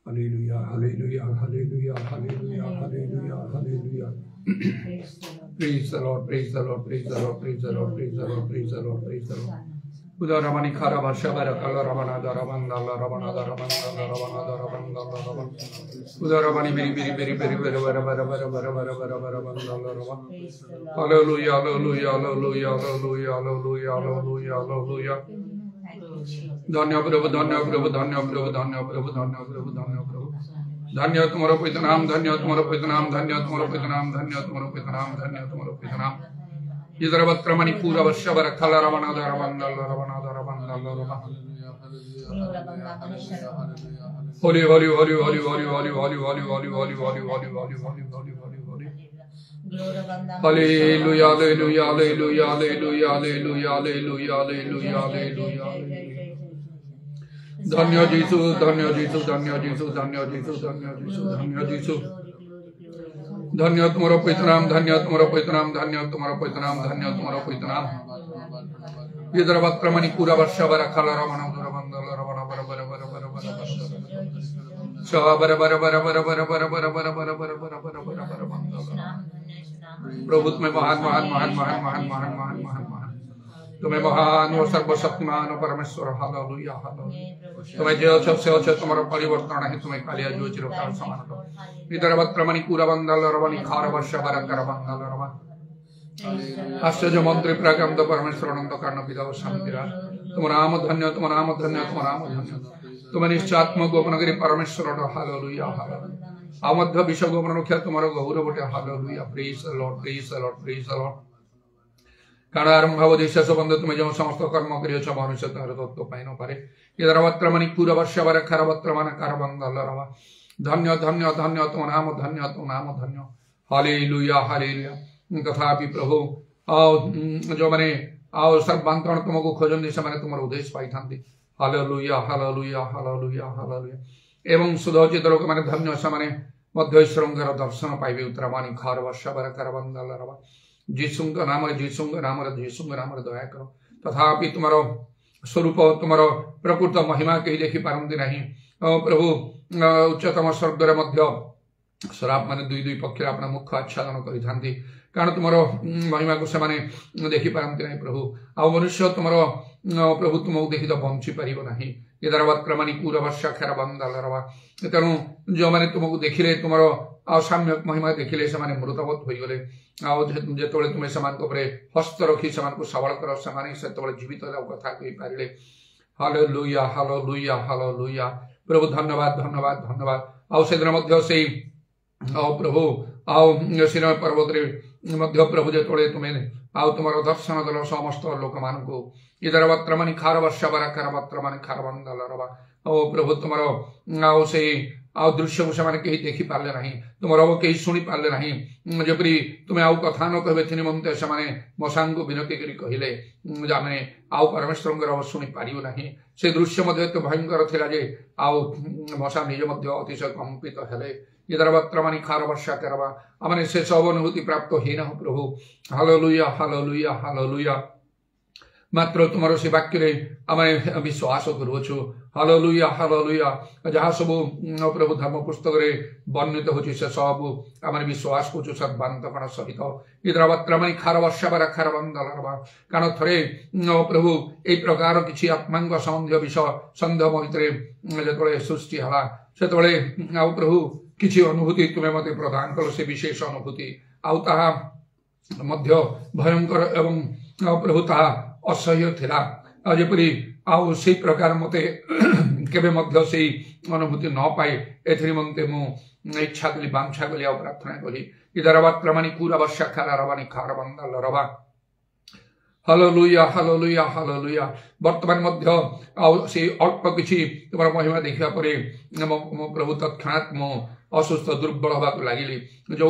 Hallelujah, hallelujah, hallelujah, hallelujah, hallelujah, hallelujah. Praise the Lord, praise the Lord, praise the Lord, praise the Lord, praise the Lord, praise the Lord, praise the Lord. Udaramani Karaba Shabara Kala Ramana Daramanda Ramana Daramanda Ramana Daramanda Raman. Udaramani very very very very Hallelujah, hallelujah, hallelujah, hallelujah, hallelujah, hallelujah, hallelujah. Dhanya Prabhu, Dhanya Prabhu, Dhanya Prabhu, Dhanya Prabhu, Dhanya Prabhu, Dhanya Prabhu. Dhanya Tumhara Pita Naam, Dhanya Tumhara Pita Naam, Dhanya Tumhara Pita Naam, Dhanya Tumhara Pita Naam, Dhanya Tumhara Pita Naam. Idravatra Manipura Vashavara Kala Ramana Daramanda Ramana Daramanda Ramana. Holy, holy, holy, holy, holy, holy, holy, holy, holy, holy, holy, holy, holy, holy, holy, holy. Hallelujah, hallelujah, hallelujah, hallelujah, hallelujah, hallelujah, hallelujah, hallelujah. Dhanya Jesu, Dhanya Jesu, Dhanya Jesu, Dhanya Jesu, Dhanya Jesu, Dhanya Jesu. Dhanya Tumhara Pita Naam, Dhanya Tumhara Pita Naam, Dhanya Tumhara Pita Naam, Dhanya Tumhara Pita Naam. Idravatra Manipura Vashavara Kala Ramana Daramanda Ramana Bara Bara Bara Bara Bara Bara. Shabara Bara Bara Bara Bara Bara Bara Bara Bara Bara Bara Bara Bara Bara Bara. प्रभु तुम्हें महान महान महान महान महान महान महान महान महान तुम्हें महान और सर्वशक्तिमान और परमेश्वर हालेलुया हालेलुया तुम्हें जो सबसे अच्छा तुम्हारा परिवर्तन है तुम्हें कालिया जो चिरकाल समान हो इधर वत्रमणि पूरा बंदल रवनि खार वर्ष बरकर बंदल रवा आश्चर्य मंत्री प्रागम द परमेश्वर अनंत कर्ण पिता शांतिरा तुम नाम धन्य तुम नाम धन्य तुम नाम धन्य तुम्हें निश्चात्म गोपनगिरी परमेश्वर हालेलुया हालेलुया आमध्य विश्व गोपन रक्षा तुम्हारा गौरव hallelujah praise the Lord praise the Lord praise the Lord कारण आरंभ देश संबंध तुम्हें जो समस्त कर्म करियो मनुष्य तार तत्व पाई न पारे इधर वत्रमणि पूरा वर्ष बर खर वत्रमान कर बंदल रवा धन्य धन्य धन्य तुम नाम धन्य हालेलुया हालेलुया तथापि प्रभु आओ जो मैंने आओ सर्वांतरण तुमको खोजन से मैंने तुम्हारा उद्देश्य पाई था हालेलुया हालेलुया हालेलुया हालेलुया एवं सुधोचित लोक मैंने धन्य से मैंने मध्य श्रृंगार दर्शन पाइबे उत्तरवाणी खार वर्ष बर कर बंदल रवा जीशुंग नाम दया करो तथापि तुम्हारो स्वरूप तुम्हारो प्रकृत महिमा कहीं देखी पारती नहीं प्रभु उच्चतम स्वर्ग मध्य शराब माने दुई दुई पक्ष अपना मुख आच्छादन करि कारण तुम्हारो महिमा को से देखी पारती नहीं प्रभु आ मनुष्य तुम्हारो प्रभु तुमको देखी तो बंची पार नहीं इधर वक्रमणि पूरा वर्ष खेर बंदल रवा तेणु जो मैंने तुमको देखिले तुम्हारो असाम्यक महिमा देखिले से मृतवत हो गले जो तुम्हें से हस्त रखी से सबल कर से जीवित कथा कही पारे हालेलुया हालेलुया हालेलुया प्रभु धन्यवाद धन्यवाद धन्यवाद आउ से दिन से प्रभु आउ सिनेमा पर्वत प्रभु जो तुम्हें आउ तुम दर्शन दल समस्त लोक मान इधर वत्रमणि खार वर्ष बर कर वत्रमणि खार बंदल रवा ओ प्रभु तुम आउ से आ दृश्य को से कहीं देखी पारे ना तुम कहीं शुणी पारे ना जपरी तुम्हें आउ कथा न कहे निमंते से मशान को विनती कर कहले आम आउ परमेश्वर शुणी पारू ना से दृश्य एत भयंकर था जे आउ मशान निज अतिशय कंपित हेले इधर वत्रमणि खार वर्षा करवा आम से सब अनुभूति प्राप्त ही ना प्रभु हालेलुया हालेलुया हालेलुया मात्र तुम से वाक्य आम विश्वास करुचु हालेलुया हालेलुया जहाँ सब प्रभु धर्म पुस्तक वर्णित हो सब आम विश्वास करुचु सर्वांतकरण सहित इधर वत्रमणि खार वर्ष बर खार बंदल कारण थे प्रभु यही प्रकार किसी आत्मा संबंधी विषय सन्देह भितर जो सृष्टि है से प्रभु किसी अनुभूति तुम्हें मत प्रदान कल से विशेष अनुभूति आउ ताहा मध्य भयंकर एवं प्रभु ताहा असह्य थिला जपरी आउ से प्रकार मते केबे मध्य से अनुभूति न पाए एमते मु इच्छा कली वांछा कली आउ प्रार्थना कली इधर वत्रमणि पूरा वर्ष खार रवानी खार बंदल रवा हालेलुया हालेलुया हालेलुया वर्तमान मध्य आउ से अल्प किछि तुम महिमा देखा पर प्रभु तत्क्षणात् मु असुस्थ दुर्बल होगा लगिली जो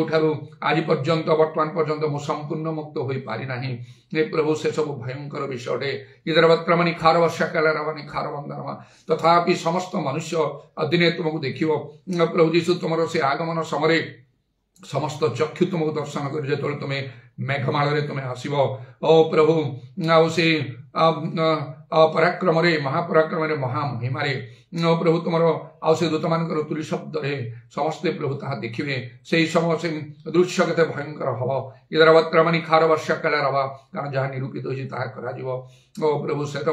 आज पर्यंत वर्तमान पर्यंत मु संपूर्ण मुक्त हो पारि नाही प्रभु से सब भयंकर विषय इधर वत्रमणि खार वर्ष काल रवानी खार बंदन तथापि समस्त मनुष्य दिने तुमको देखियो प्रभु जीशु तुम से आगमन समय समस्त चक्षु तुमको दर्शन कर जो तुम्हें मेघमाल तुम आसब ओ प्रभु आउ से पराक्रम महापराक्रम महामहिम ओ प्रभु तुम आउ से दूत मान तुरी शब्द समस्ते प्रभु ता देखिए से समस्त दृश्य के भयंकर हम इधर बत्रमानी खार वर्षा काल रवा कारण जहाँ निरूपित हो ओ प्रभु से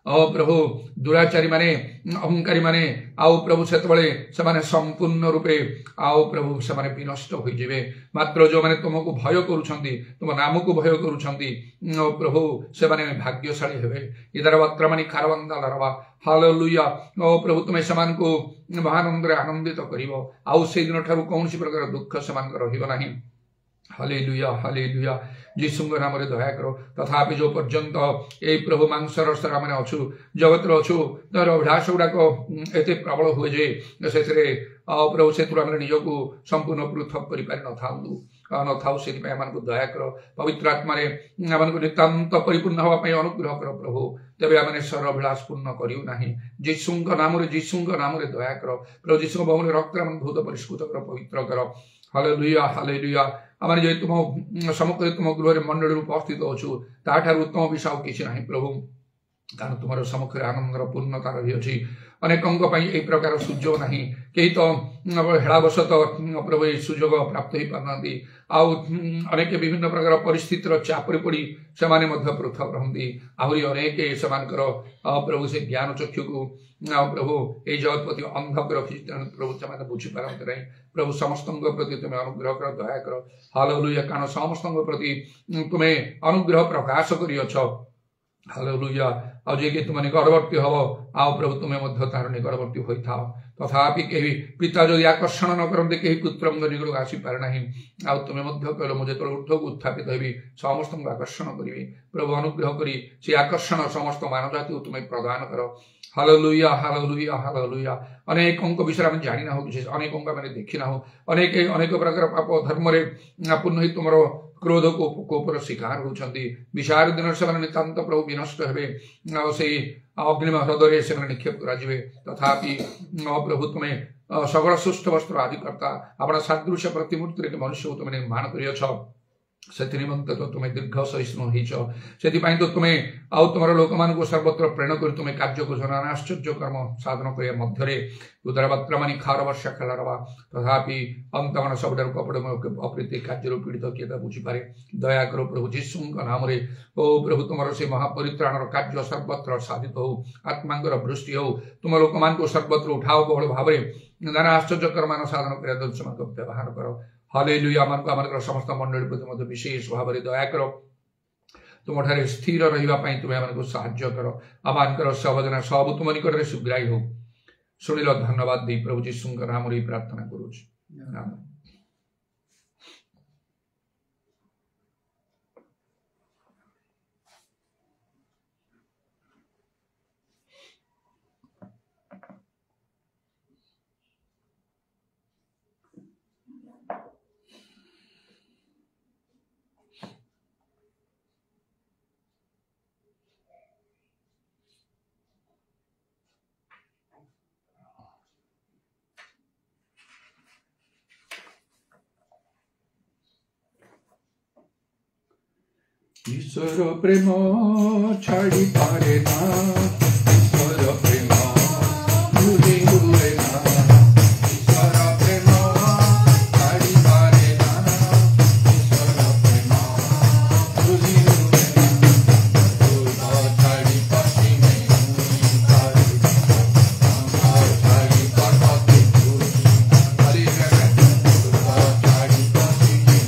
ओ प्रभु दुराचारी माने अहंकारी माने आउ प्रभु से संपूर्ण रूपे आउ प्रभु से विनष्ट हो जाए मात्र जो मैंने तुमको भय करुछंती तुम नाम को भय करुछंती ओ प्रभु से भाग्यशाली हेबे इधर बत्रमानी खारबंदा लरवा हालेलुया ओ प्रभु तुम से महानंद आनंदित करिवो आउ से दिन ठारू कौन प्रकार दुख से रहिबो नाही हालेलुया हालेलुया जीशुंग नाम दया करो तथापि जो पर्यंत ये प्रभु मांसर स्तरा मैंने अच्छु जगत अच्छु तार अभिलाष गुड़ाक एत प्रबल हुए जे से प्रभु से निजक संपूर्ण पृथक कर थाऊ से दया कर पवित्र आत्मा नितांत परिपूर्ण हाँपाई अनुग्रह कर प्रभु तेरे आम सर अभिलाष पूर्ण करूना जीशुंग नाम दया कर प्रभु जीशु बहुमूल्य रक्त धूत परिष्कृत कर पवित्र कर हालेलुया हालेलुया आम जो तुम सम्मुखें तुम गृह मंडल उपस्थित अच्छु ताठार उत्तम विषय किसी ना प्रभु कारण तुम सम्मुखें आनंदर पूर्णता रही अनेकों यही प्रकार सुजोग ना कई तो हेलावशत प्रभु ये सुजोग प्राप्त हो पारती आउ अनेक विभिन्न प्रकार परिस्थितिर चापरी पड़ी से पृथक रहती आहरी अनेक से प्रभु से ज्ञान चक्षु को प्रभु ये जगतपति अंधक रखी प्रभु से बुझीपारती नहीं प्रभु समस्त प्रति तुम्हें अनुग्रह कर दया कर हालेलुया कारण समस्त प्रति तुम्हें अनुग्रह प्रकाश कर हालेलुया आज कि तुम निकटवर्ती हम आओ प्रभु तुम्हें तार निकटवर्ती होता तथापि कहीं पिता जो आकर्षण न करते कहीं पुत्र निकट आसी पारे ना आउ तुम्हें कहल मुझे जो ऊर्धक उत्थापित होगी समस्त आकर्षण करी प्रभु अनुग्रह करी से आकर्षण समस्त मानव जाति को तुम्हें प्रदान कर हालेलुया हालेलुया हालेलुया अनेकों विषय आम जानी ना विशेष अनेकों मैंने देखी ना अनेक अनेक प्रकार पाप धर्म पूर्ण ही तुम क्रोध को कोपर शिकार होती विषार दिन से नितांत प्रभु विनष्ट हे से अग्निम ह्रदय से निक्षेप करें तथापि प्रभु तुम्हें सकल सुष्ठ वस्त्र आदि करता अपना सादृश्य प्रतिमूर्ति मनुष्य को तुम निर्माण कर से निमंत तो तुम्हें दीर्घ सहिष्णु होती तो तुम्हें आउ तुम लोक मान सर्वत्र प्रेरण कर तुम्हें कार्य को आश्चर्य कर्म साधन कर मध्य उदरवत्रमानी खार वर्षा खेल रवा तथापि अंतगण सब कपड़े अप्रीति कार्य पीड़ित किए बुझीपे दया करो प्रभु जीशु नाम ओ प्रभु तुम से महापरित्राण कार्य सर्वत्र साधित हो आत्मांगर वृष्टि हो तुम लोक मान सर्वत्र उठाओ बहुल भाव नाना आश्चर्य कर्म साधन कर व्यवहार करो हालेलुया आम समस्त मंडली प्रति विशेष भाव में दया कर तुम ठारे स्थिर रही तुम्हें आम साहाय्य कर आम सबजना सब तुम निकट सुग्राही हो शुणिल धन्यवाद दी प्रभु जीशु नाम प्रार्थना करुँ। ईश्वर प्रेम छाड़ी पारे ना ईश्वर प्रेम भूली हुए ना ईश्वर प्रेम छाड़ी पारे ना ईश्वर प्रेम भूली हुए ना छाड़ी पासी में छाड़ी पासी हरि छाड़ी पासी में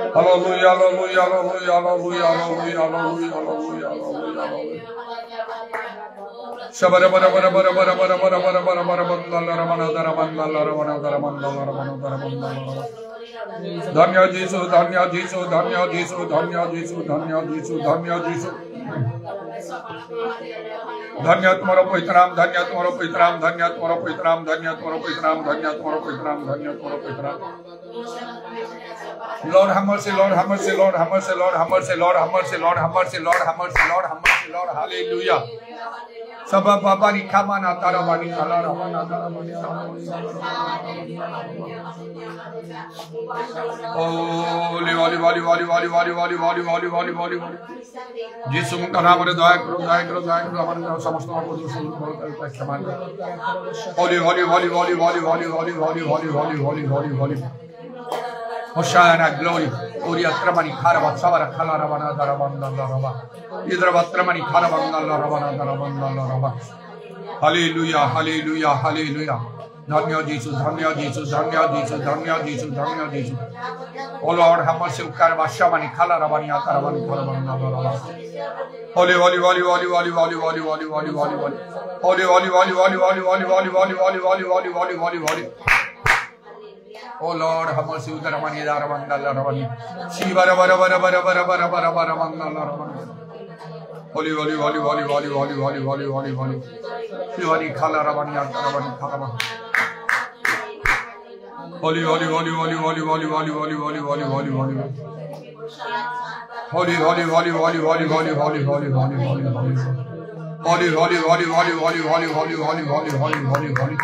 Hallelujah, hallelujah, hallelujah, hallelujah, hallelujah, hallelujah, hallelujah, hallelujah. Shabara bara bara bara bara bara bara bara bara bara bara ramana daramana ramana daramana ramana daramana. Dhanya Jesu, Dhanya Jesu, Dhanya Jesu, Dhanya Jesu, Dhanya Jesu, Dhanya Jesu. Dhanya तुम्हारा पवित्र नाम, धन्य तुम्हारा पवित्र नाम, धन्य तुम्हारा पवित्र नाम, धन्य तुम्हारा पवित्र नाम, धन्य तुम्हारा पवित्र नाम, धन्य तुम्हारा पवित्र नाम. Lord have mercy, Lord have mercy, Lord have mercy, Lord have mercy, Lord have mercy, Lord have mercy, Lord have mercy, Lord have mercy, Lord. Hallelujah. Sabab baba ni kamana taramani kala ramana taramani. Oh, wali wali wali wali wali wali wali wali wali wali wali. जिसु का नाम रे दया करो दया करो दया करो हमारे समस्त को दुष्ट को क्षमा करो. Holi Holi Holi Holi Holi Holi Holi Holi Holi Holi Holi Holi Holi. Hosanna glory. Ori atramani khara savara khala ravana daravana rava. Idra atramani khara ravana daravana rava. Hallelujah, hallelujah, hallelujah. Dhanya Jesus, Dhanya Jesus, Dhanya Jesus, Dhanya Jesus, Dhanya Jesus. Oh Lord, have mercy. Ukar vashamani khala ravani ataravani kharavana rava. Holy, holy, holy, holy, holy, holy, holy, holy, holy, holy, holy. Holy, holy, holy, holy, holy, holy, holy, holy, holy, holy, holy, holy, holy, holy. Oh Lord, have mercy. Udaramani daravana ravani. Shivara bara bara bara bara bara bara bara ravani. Holy, holy, holy, holy, holy, holy, holy, holy, holy, holy. Shivani khala ravani ataravani kharavani. Holy, holy, holy, holy, holy, holy, holy, holy, holy, holy, holy, holy. Holy, holy, holy, holy, holy, holy, holy, holy, holy, holy, holy. Holy, holy, holy, holy, holy, holy, holy, holy, holy, holy, holy, holy.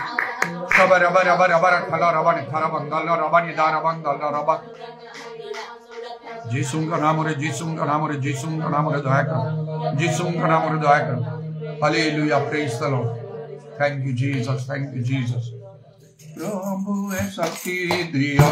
Sabara bara bara bara khala ravani kharavani ravani daravani ravani. Jesus का नाम रे Jesus का नाम रे Jesus का नाम रे दया कर Jesus का नाम रे दया कर. Hallelujah, praise the Lord. Thank you Jesus, thank you Jesus. प्रभु ऐसा की दिया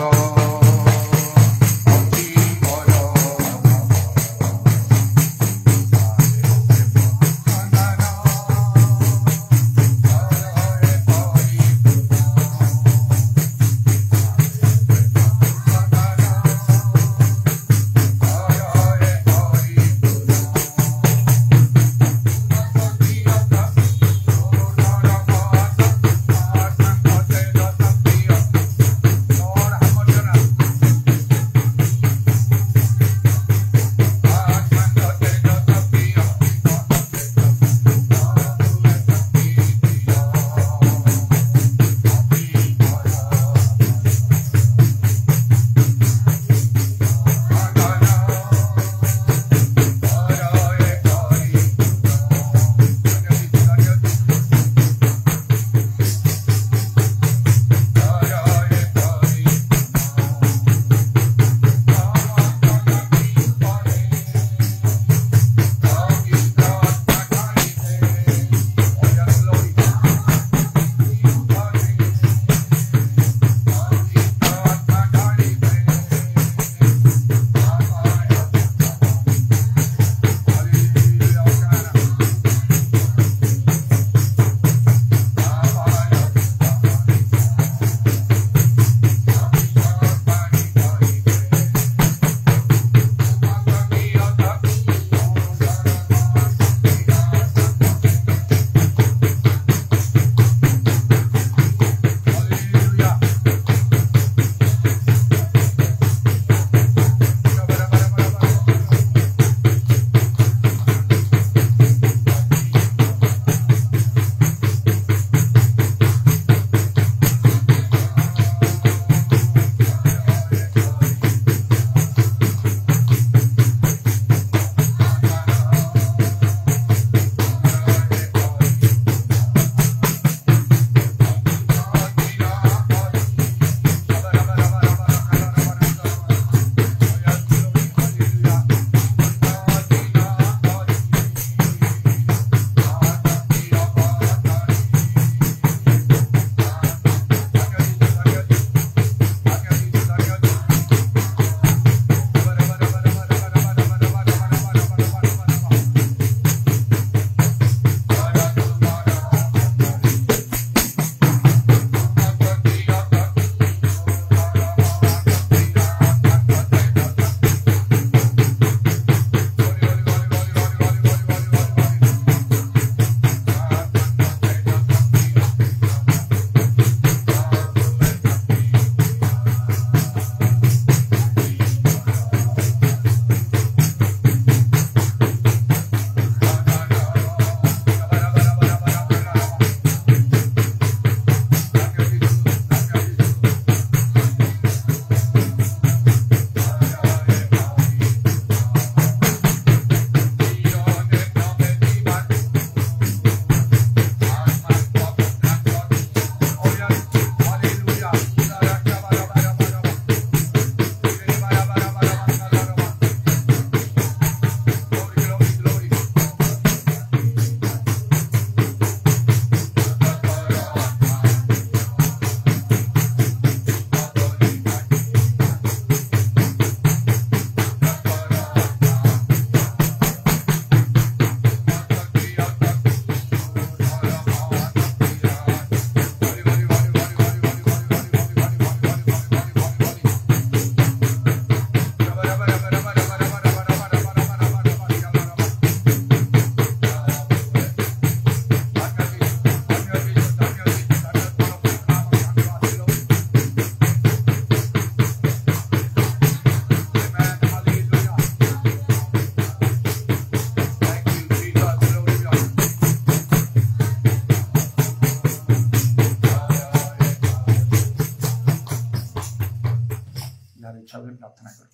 सब प्रार्थना करूँ।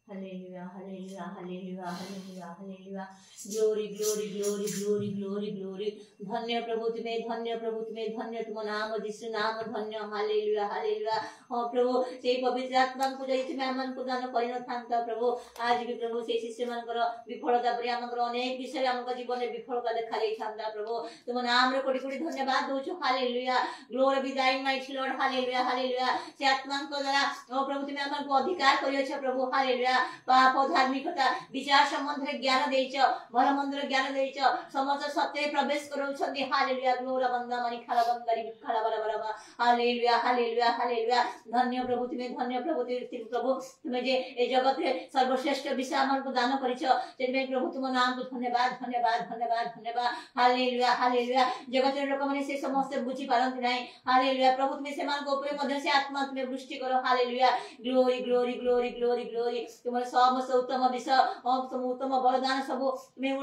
Hallelujah, hallelujah, hallelujah, hallelujah, hallelujah. Glory, glory, glory, glory, glory, glory. धन्य प्रभु तुम्हें, धन्य प्रभु तुम्हें, धन्य तुम नाम जिसु नाम धन्य. Hallelujah, hallelujah. हाँ प्रभु से पवित्र आत्मा को जदि तुम्हें आमन को दान करि न थांता प्रभु आज भी प्रभु से शिष्य मानकर विफलता पर आमकर अनेक विषय आमक जीवन में विफलता देखा जाई थांता प्रभु तुम नाम रे कोटि कोटि धन्यवाद दोछु. Hallelujah. Glory be thine mighty Lord. Hallelujah, hallelujah. से आत्मा को द्वारा ओ प्रभु तुम्हें आमन को अधिकार करियो छ प्रभु. हालेलुया. पाप धार्मिकता विचार संबंध ज्ञान देइछ, भल मंदिर ज्ञान देइछ, समस्त सत्य प्रवेश करौछन्ती. हालेलुया. ग्लोरा बंदा मनि खाला बंदारी खाला बराबर. Hallelujah, hallelujah, hallelujah. धन्य प्रभु तुम्हें, धन्य प्रभु प्रभु तुम्हें जे ए जगत रे सर्वश्रेष्ठ विषय हमन को दान करिछ तेमे प्रभु तुम नाम को धन्यवाद, धन्यवाद, धन्यवाद, धन्यवाद. Hallelujah, hallelujah. जगत रे लोक माने से समस्त बुझी पारंती नाही. हालेलुया. प्रभु तुम्हें सेमान को ऊपर मध्य से आत्मा तुम्हें वृष्टि करो. Hallelujah. Glory, glory, glory, glory, glory. तुम समस्त उत्तम विषय उत्तम वरदान सब तुम्हें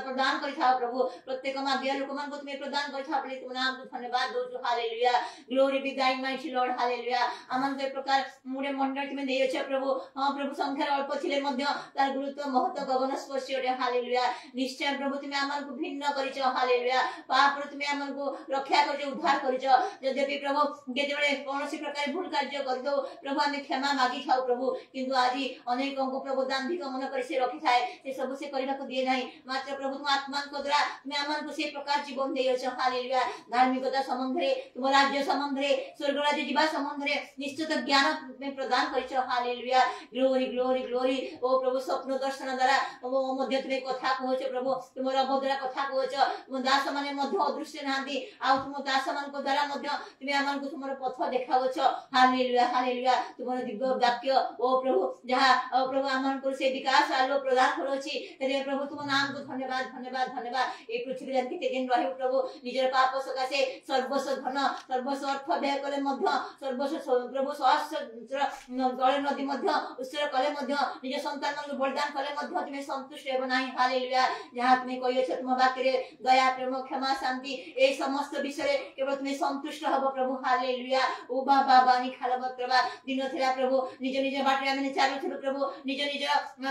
प्रदान करिथा प्रभु प्रत्येक मागे लोक मान को तुम्हें प्रदान करिथा बोली तुम नाम को धन्यवाद दोछु. Hallelujah. Glory be thine mighty Lord. Hallelujah. आमन के प्रकार मुडे मंडल तुम्हें देइछ प्रभु. हां प्रभु संख्या अल्प छिले मध्य तार गुरुत्व महत्व गगन स्पर्शी ओटे. हालेलुया. निश्चय प्रभु तुम्हें आमन को भिन्न करिछ. हालेलुया. पाप रे तुम्हें आमन को रक्षा करिछ, उद्धार करिछ. यद्यपि प्रभु केतेबेले कोनोसी प्रकार भूल कार्य कर दो प्रभु आमे क्षमा मागी थाउ प्रभु किंतु आज अनेक को प्रभु दांधिक मन कर से रखि थाए से सब से करबा को दिए नाही. मात्र प्रभु तुम आत्मा को द्वारा तुम आमन को से प्रकार जीवन देइछ. हालेलुया. धार्मिकता संबंध रे तुम राज्य संबंध रे स्वर्ग राज्य जीवा संबंध रे निश्चित ज्ञान में प्रदान करिछ. हालेलुया. Glory, glory, glory. ओ प्रभु स्वप्न दर्शन द्वारा ओ मध्य तुम कथा कहछ प्रभु तुम अभद्रा कथा कहछ तुम दास माने मध्य अदृश्य नांदी आ तुम दास मान को द्वारा मध्य तुम आमन को तुमर पथ देखावछ. Hallelujah, hallelujah. तुमर दिव्य वाक्य ओ प्रभु जहा ओ प्रभु आमन को से विकास आलो प्रदान करोछि. हे प्रभु तुम नाम को धन्यवाद, धन्यवाद, धन्यवाद. ए पृथ्वी रे केते दिन रहियो प्रभु निजर पाप सकासे सर्वस्व धन सर्वस्व अर्थ व्यय कले मध्य सर्वस्व प्रभु सहस्र गळे नदी मध्य उत्सर कले मध्य निज संतान मान बलिदान कले मध्य तुमे संतुष्ट हेब नाही. हालेलुया. जहा तुमे कहियो तुम वाक्य रे दया प्रेम क्षमा शांति ए समस्त विषय केवल तुमे संतुष्ट हब प्रभु. हालेलुया. ओ बाबा बानी खाला बत्रबा दिन थिला प्रभु निज निज बाटे आमे चालुथुलु प्रभु निज निज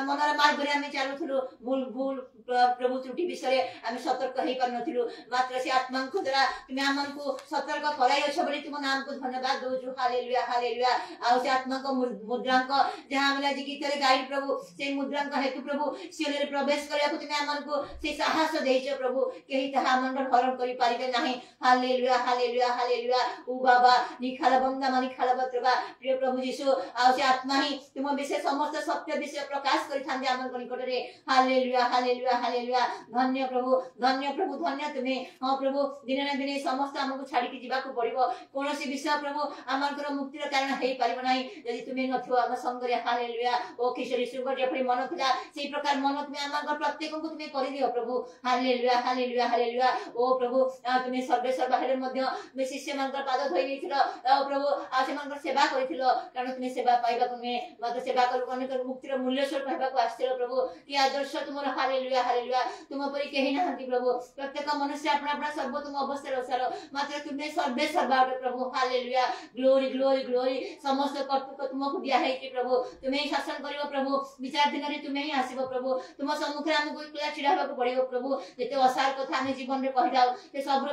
मनर मार्ग रे आमे चालुथुलु भूल भूल प्रभु त्रुटि विषय आमे सतर्क हेइ पर नथिलु मात्र से आत्मा को द्वारा तुमे आमन को सतर्क कराइयो छ बोली तुम नाम को धन्यवाद दोछु. Hallelujah, hallelujah. आ से आत्मा को मुद्रांक जहां हमला जी गीत रे गाइड प्रभु से मुद्रांक हेतु प्रभु सियोले प्रवेश करिया को तुमे आमन को से साहस देइछ प्रभु केहि तहा मंडल हरण करि पारिबे नाही. Hallelujah, hallelujah, hallelujah. ओ बाबा निखाला बंदा मानि खाला बत्रबा प्रिय प्रभु यीशु आ से आत्मा ही तुम विषय समस्त सत्य विषय प्रकाश करि थांदे आमन निकट रे. Hallelujah, hallelujah, hallelujah. धन्य प्रभु, धन्य प्रभु, धन्य तुमे. हां प्रभु दिन न दिन समस्त हमको छाडी के जीवा को पड़िबो कोनोसी विषय प्रभु आमनकर मुक्तिर कारण हेइ पारिबो नाही यदि तुमे नथियो आम संग रे. हालेलुया. ओ किशोरी सुगर जेपरि मन थिला सेही प्रकार मन तुमे आमनकर प्रत्येक को तुमे करि दियो प्रभु. Hallelujah, hallelujah, hallelujah. ओ प्रभु तुमे सर्वे सर्व हेले मध्य तुमे शिष्य मानकर पाद धोइ दैथिलो प्रभु आ से मानकर सेवा करिथिलो कारण तुमे सेवा पाइबा को मे मात्र सेवा कर अनेक मुक्तिर मूल्य स्वरूप हेबा को आस्थिलो प्रभु. ती आदर्श तुमर. Hallelujah, hallelujah. तुम परि केहि नाहंती प्रभु प्रत्येक मनुष्य अपना अपना सर्वोत्तम अवस्था रसार मात्र तुमे सर्वे सर्वाउट प्रभु. हालेलुया. Glory, glory, glory. समस्त कर्तृत्व तुमको दिया है कि प्रभु तुमे ही शासन करिवो प्रभु विचार दिन रे तुमे ही आसीबो प्रभु तुम सम्मुख रे हमको एकला छिड़ा हेबा को पड़िबो प्रभु जेते असार कथा हम जीवन रे कहि जाऊ से सब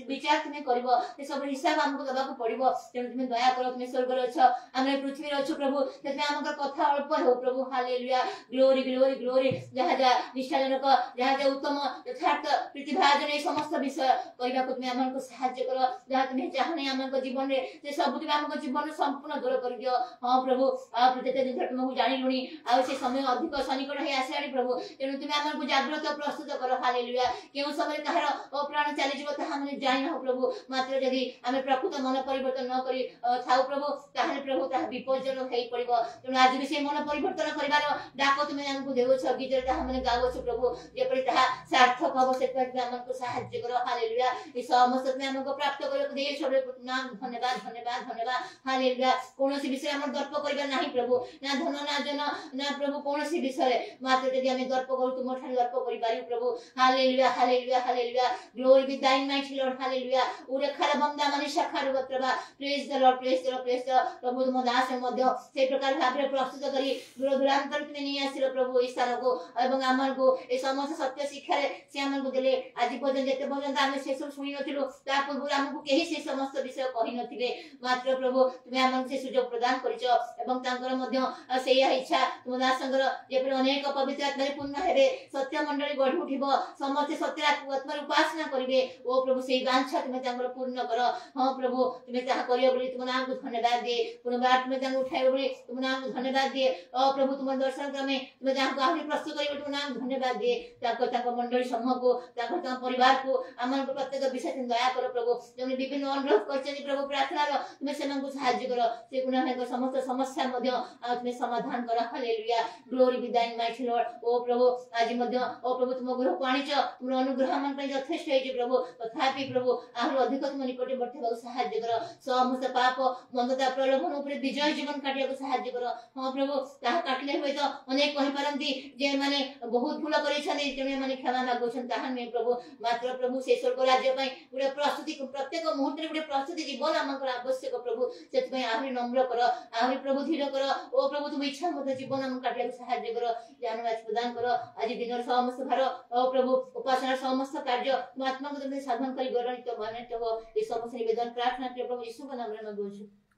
विचार तुमे करिवो से सब हिसाब हमको दबा को पड़िबो तेनु तुमे दया करो तुमे स्वर्ग रे अछ हमरे पृथ्वी रे अछ प्रभु तेते हमकर कथा अल्प हो प्रभु. हालेलुया. Glory, glory, glory. जहा जा निष्ठाजनक जहा जा उत्तम यथार्थ प्रतिभाजन ए समस्त विषय करिबा को तुमे हमन को सहायता करो जहा तुमे चाहने हमन को जीवन रे से सब तुमे हमन को जीवन संपूर्ण दूर कर दियो. हां प्रभु आ प्रत्येक दिन तुमको जानि लुनी आ से समय अधिक सनिकट हे आसाडी प्रभु तेनु तुमे हमन को जागृत प्रस्तुत करो. हालेलुया. केउ समय कहार अप्राण चली जीव ता हम जानि न प्रभु मात्र यदि हम प्रकृत मन परिवर्तन न करी थाउ प्रभु ताहले प्रभु ता विपजन हेइ पड़िबो तेनु आज भी से मन परिवर्तन करिवार डाको तुमे हमको देउ छ गीत रे हम गावो छ प्रभु जेपरि ताहा सार्थक हबो से पर हमको सहाय्य करो हालेलुया ई समस्त में हमको प्राप्त करो दे सबरे नाम धन्यवाद धन्यवाद धन्यवाद हालेलुया कोनोसी विषय हम गर्व करबा नाही प्रभु ना धन ना जन ना प्रभु कोनोसी विषय मात्र यदि हम गर्व करू तुम ठानी गर्व करि पारि प्रभु hallelujah hallelujah hallelujah glory be thine mighty Lord hallelujah उरे खरा बंदा माने शखार वत्रबा praise the Lord praise the Lord praise the प्रभु तुम दास मध्य से प्रकार भाबरे प्रस्तुत करी दूर दूरांतर तुम नहीं आसिलो प्रभु ई स्थान को एवं हमन को ए समस्त सत्य शिक्षा रे से हमन को देले आज पर्यंत जेते पर्यंत हम से सब सुनि नथिलु ता पूर्व हमको केही से समस्त विषय कहि नथिबे मात्र प्रभु तुम हमन से सुजोग प्रदान करिचो एवं तांकर मध्य से इच्छा तुम दासंकर जेपरि अनेक पवित्र आत्मा पूर्ण हेबे सत्य मंडली गढ उठिबो समस्त सत्य आत्मा उपासना करिवे ओ प्रभु से वांछा तुम तांकर पूर्ण करो हां प्रभु तुम ताहा करियो बोली तुम नाम को धन्यवाद दे पुनर्बार तुम तांको उठाइबो बोली तुम नाम को धन्यवाद दे ओ प्रभु तुम दर्शन क्रमे तुम तांको आहुरी प्रस्तुत करियो तुम नाम धन्यवाद दे तांको मंडली समूह को तांको परिवार को हमन को प्रत्येक विषय तुम दया करो प्रभु जने विभिन्न अनुरोध करछनी प्रभु प्रार्थना रो तुम सेमन को सहाय्य करो से गुनाह को समस्त समस्या मध्य तुम समाधान करो hallelujah glory be thine mighty Lord ओ प्रभु आज मध्य ओ प्रभु तुम गृह पाणिच तुम अनुग्रह हमन पे यथेष्ट है प्रभु तथापि प्रभु आहुरी अधिक तुम निकटे बढ़ते सहाय्य करो समस्त पाप मंदता प्रलोभन ऊपर विजय जीवन काटिया को सहाय्य करो हां प्रभु ताहा काटले होय तो अनेक कहि परंती जे माने बहुत भूल करिछनी जे माने क्षमा मागोछन ताहा में प्रभु मात्र प्रभु से स्वर्ग राज्य पई गुडे प्रस्तुति प्रत्येक मुहूर्त रे गुडे प्रस्तुति जीवन हमकर आवश्यक प्रभु सेत पई आहुरी नम्र करो आहुरी प्रभु धीर करो ओ प्रभु तुम इच्छा मत जीवन हम काटिया को सहाय्य करो ज्ञानवाच प्रदान करो आज दिन समस्त भार ओ प्रभु उपासना समस्त कार्य तुम आत्मा को तुम साधन करी गणित माने तो ये समस्त निवेदन प्रार्थना के प्रभु यीशु के नाम में मांगू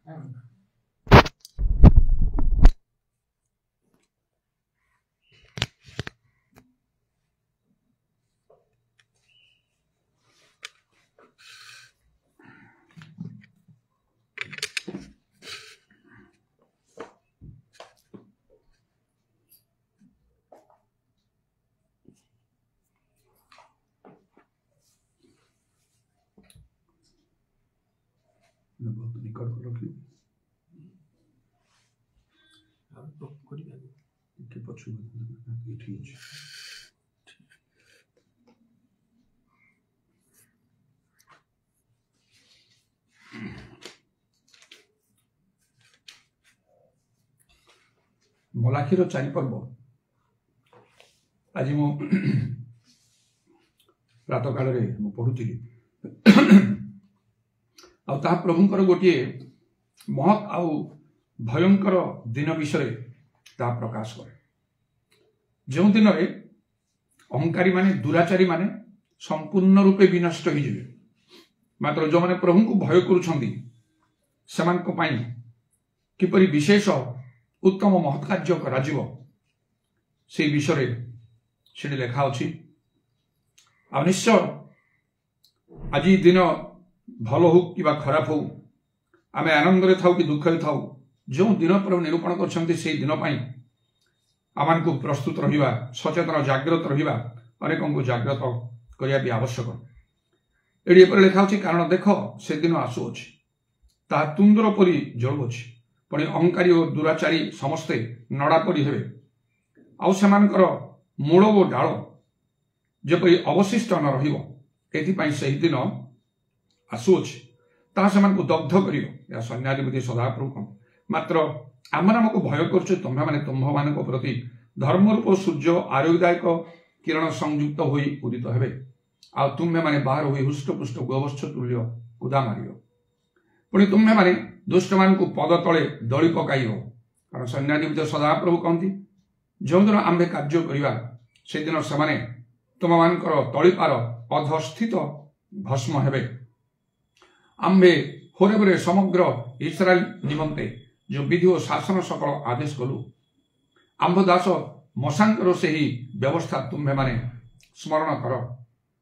आमीन। बहुत निकट को रखी के पछु ठीक है मलाखीर चारि पर्व आज मु प्रातः काल में पढ़ुली आ प्रभुंकर गोटे महत् आउ भयंकर दिन विषय ता प्रकाश करे जो दिन रे अहंकारी माने दुराचारी माने संपूर्ण रूपे विनष्ट हो जाए मात्र जो माने प्रभु को भय करुछंती समान को पाई किपरि विशेष उत्तम महत् कार्य कराजिवो से विषय से लेखा अछि आ निश्चय आज दिन भलो हो कि खराब हो आमे आनंद रे थाउ कि दुख रे थाउ जो दिन प्रभु निरूपण करछंती से दिन पाई आमान को प्रस्तुत रहिबा सचेतन जागृत रहिबा अनेकों को जागृत करिया भी आवश्यक एडी पर लेखा अछि कारण देख से दिन आसु अछि ता तुंदर परी जळु अछि पण अहंकारी और दुराचारी समस्ते नडा परी हेबे आउ सेमानकर मूल और डाल जेपरि अवशिष्ट न रहिबो एथि पई सही दिन आसुच ता सेमान को दग्ध करियो या सन्याधिपति सदाप्रभु मात्र आमन को भय करछु तुम्हे माने तुम्भ मान प्रति धर्म रूप सूर्य आरोग्यदायक किरण संयुक्त होई उदित हेबे आ तुम्हे माने बाहर होई हुष्टपुष्ट गोवत्स तुल्य कुदा मारियो पुणी तुम्हे माने दुष्ट मान को पद तले दली पकाइयो कारण सन्याधिपति सदाप्रभु कहती जो दिन आम्भे कार्य करिवा से दिन से तुम मानकर तलिपार अधस्थित भस्म हेबे आम्भे होरेबरे समग्र इस्राएल निमंते जो विधि और शासन सकल आदेश कलु आंभ दास मशांकर से ही व्यवस्था तुम्हे माने स्मरण कर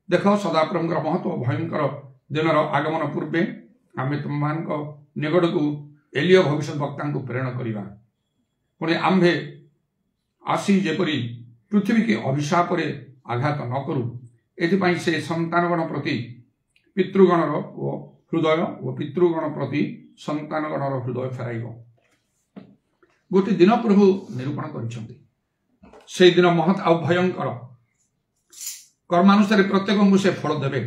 देख सदाप्रभुंकर महत्व भयंकर दिनर आगमन पूर्वे आमे तुम मान निकट को एलिय भविष्य वक्ता को प्रेरण करिवा पुणे आंभे आसी जेपरी पृथ्वी के अभिशाप रे आघात न करू एथिपाई से संतानगण प्रति पितृगणर हृदय और पितृगण प्रति संतानगणर हृदय फेराइब गोटे दिन प्रभु निरूपण कर महत् आ भयंकर कर्मानुसार प्रत्येक से फल देवे।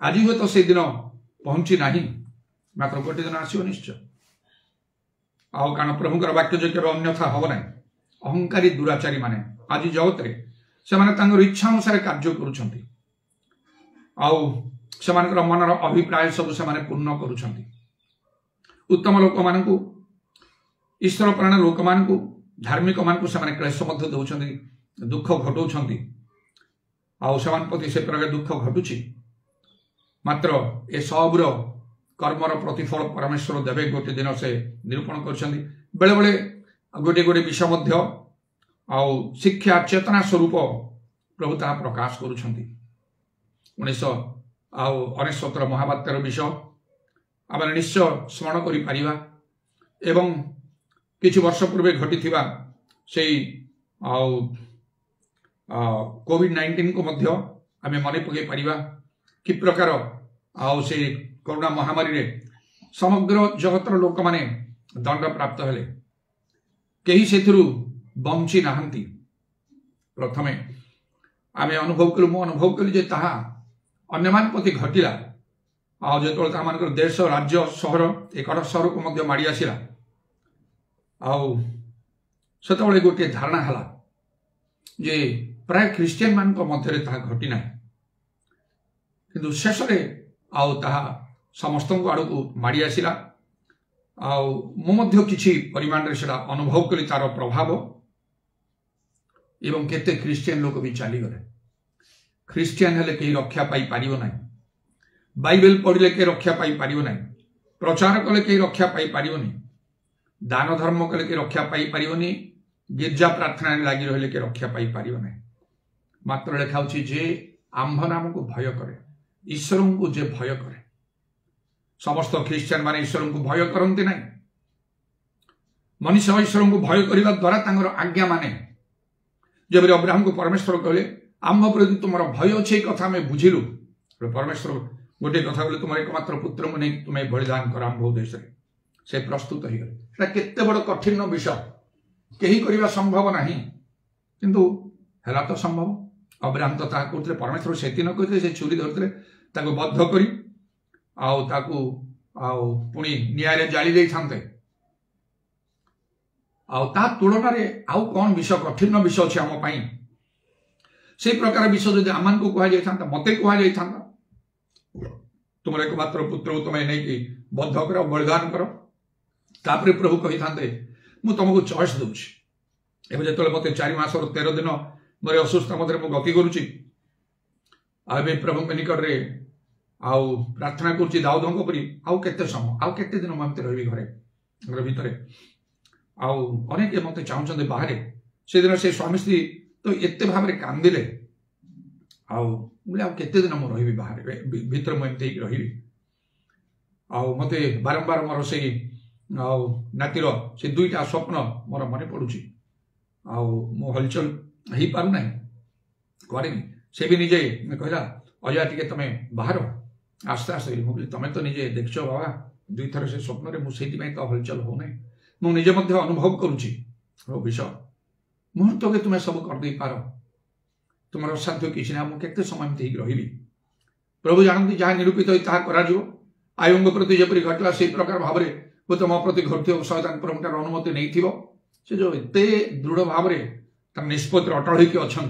आज हुए तो से दिन पहुंची ना, मात्र गोटे दिन आसो निश्चय। आउ कारण प्रभुंकर वाक्य जो केवल अन्यथा हम ना। अहंकारी दुराचारी माने आज जगत रे से इच्छा अनुसार कार्य करुछंती, मनर अभिप्राय सब से पूर्ण करुछंती। उत्तम लोक मानकु, ईश्वर प्राण लोक मानकु, धार्मिक मानकु से क्लेश मध्य दौरान, दुख घटाऊँच, प्रति से प्रकार दुख घटुची। मात्र ए सबुर कर्मर प्रतिफल परमेश्वर देवे गोटे दिन से निरूपण कर बेले बेले गोटे गोटे विषय मध्य शिक्षा चेतना स्वरूप प्रभु ता प्रकाश करुँच। 1969 महाबात्यार विषय आम निश्चय स्मरण कर एवं किछि वर्ष पूर्वे घटी से कोविड-19 को मध्य आम मन पकई पारिबा कि प्रकार से कोरोना महामारी रे समग्र जगतर लोक माने दंड प्राप्त हेले, कहीं से बंची नाहंती। प्रथमे आमे अनुभव कलु, मु अनुभव कलु जे ताहा अन्यमान प्रति घटिला। जो तार देश राज्य सहर एकड़ सहर को मध्य माड़ी आसिला, सेतबेले गोटे धारणा हला जे प्राय क्रिश्चियन मान मध्य घटी ना, किंतु शेष समस्त आड़ को माड़ी आसिला। मु किछि परिमाण रे सेटा अनुभव कली तार प्रभाव। एवं केते क्रिश्चियन लोक भी चली गले। क्रिश्चियन हेले कहीं रक्षा पाई पारिबो नाही, बाइबल पढ़िले के रक्षा पाई पारिबो नाही, प्रचार कले कहीं रक्षा पाई पारिबोनी, दान धर्म कले के रक्षा पाई पारिबोनी, गिरजा प्रार्थना लगी रहिले के रक्षा पाई पारिबो नाही। मात्र लिखाउछि जे आंभ नाम को भय करे, ईश्वर को जे भय करे। समस्त क्रिश्चियन माने ईश्वर को भय करते ना। मनुष्य ईश्वर को भय करने द्वारा तांगर आज्ञा माने। जब अब्राहम को परमेश्वर कहले आंभ प्रति तुम भय अच्छे कथा में बुझिलु, परमेश्वर गोटे कथा बोले तुम एकमात्र पुत्र को नहीं तुम्हें बलिदान कर आंभ उद्देश्य से प्रस्तुत हो गए। केते बड़ कठिन विषय, कहीं करवा संभव नहीं, किंतु हैला तो संभव। अब्राहम तो ताहा करते, परमेश्वर से न कहते से छुरी धरते ताको बद्ध करी पुणी न्याय जाली दे थांते। तुलन में आउ कौन विषय कठिन विषय अच्छे आम पाई, से प्रकार विषय जब आम को कह जाता, मत कह तुम एकमात्र पुत्र को तुम्हें नहीं बद्ध कर बलिदान कर। तापर प्रभु कही था मु तुमको चॉइस दूची। एवं जो मत 4 मास 13 दिन मोर असुस्थ मध्य गति करुच्ची, प्रभु निकट में प्रार्थना करुच्ची दाऊदों परी आउ केते समय आउ केते दिन मत रही घरे घर भितर। अनेक मत चाहते बाहर से दिन से स्वामी स्त्री तो एत भाव कांदिले बोले केते दिन मुझे रही बाहर भीतर मुझे रही। मत बारंबार मोर से नातिर से 2टा स्वप्न मोर मन पड़ुची। मो हलचल हो पार ना करे से भी निजे कहला अजय टी तुम बाहर आस्ते आस्ते मुझे तुम तो निजे देखछ बाबा 2 थर से स्वप्न मुझे तो हलचल हो ना मुझे अनुभव करुच्ची विषय मुहूर्त के तुम्हें सब करदे पार तुम असाध्य किसी ना मुझे समय एमती रही। प्रभु जानती जहाँ निरूपित हो आयुंग प्रति जपरी घटला से प्रकार भाव में तुम प्रति घटो शयतान प्रभुकार अनुमति नहीं थी से जो एत दृढ़ भाव में निष्पत्ति अटल होकर अच्छा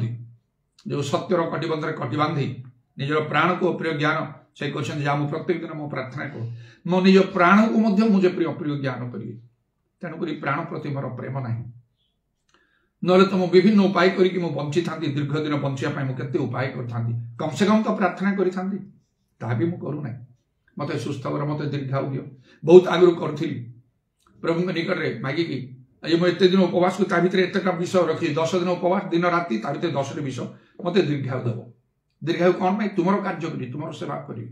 जो सत्यर कटिबंधर कटि बांधि निजर प्राण को प्रिय ज्ञान से कहते जहाँ मुझे प्रत्येक दिन मो प्रार्थना करूँ मो निज प्राण को मुझे प्रिय प्रिय ज्ञान करी। तेणुक प्राण प्रति मोर प्रेम ना ना तो मुझे विभिन्न उपाय करके बंची था दीर्घ दिन बचापी मुझे उपाय करी कम से कम तो प्रार्थना करी भी मुझे मत सुस्थ कर मत दीर्घायु दियो बहुत आगु करी प्रभु निकट में मागिकी आज मुझे एत दिन उपवास को एतटा विषय रखी 10 दिन उपवास दिन राति 10 विषय मत दीर्घायु देव दीर्घायु कौन पाई तुम कार्य करी तुम सेवा करी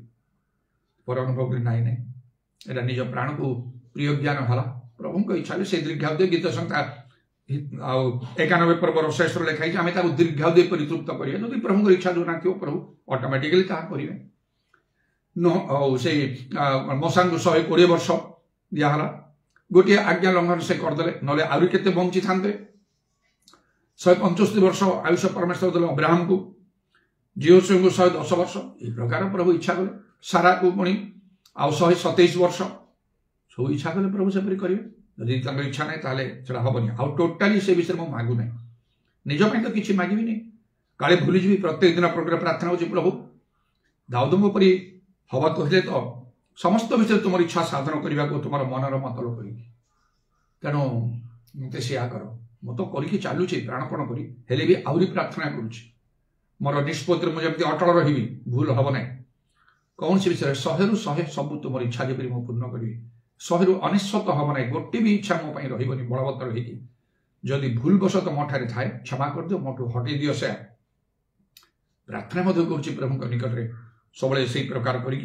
पर अनुभव करी नाई ना निज प्राण को प्रिय ज्ञान हला प्रभु को इच्छा से दीर्घायु दे गीत संख्या 91 पर्वर 6 लिखाई आम दीर्घायु दे परितृप्त करिए जदि प्रभु इच्छा जो ना थो प्रभु ऑटोमेटिकली ताहा करिवे से मशान को 120 वर्ष दिहला गोटे आज्ञा लंघन से करदे ना आहरी केते बंची था 165 वर्ष आयुष परमेश्वर देले अब्राहम को जीवसु को 110 वर्ष ये प्रकार प्रभु इच्छा कले सारा को पुणी आ 127 वर्ष सब इच्छा कले प्रभु सेपरी करेंगे जदि इच्छा ना ताले हेनी आ टोटाली से विषय मुझे मागु ना निज तो किसी मागि नहीं काले भूलीजी प्रत्येक दिन प्रकार प्रार्थना हो प्रभु दाऊद परी हवा तो हेले तो समस्त विषय तुम इच्छा साधन करने को तुम मनर मतलब कर तेणु मत सेया कर मु तो करके चलुची प्राणपण करी भी आहरी प्रार्थना करुच्ची मोर निष्पत्ति मुझे अटल रही भूल हम ना कौन से विषय 100 ରୁ 100 सब तुम इच्छा जब मुझे पूर्ण करी 100 ରୁ 99 हम ना गोटे भी इच्छा मो रही बलवत्तर होगी जदि भूलवशत मो ठारे थाए क्षमा कर दियो मोटू हटई दियो से प्रार्थना कर प्रभु निकट में सब से प्रकार करी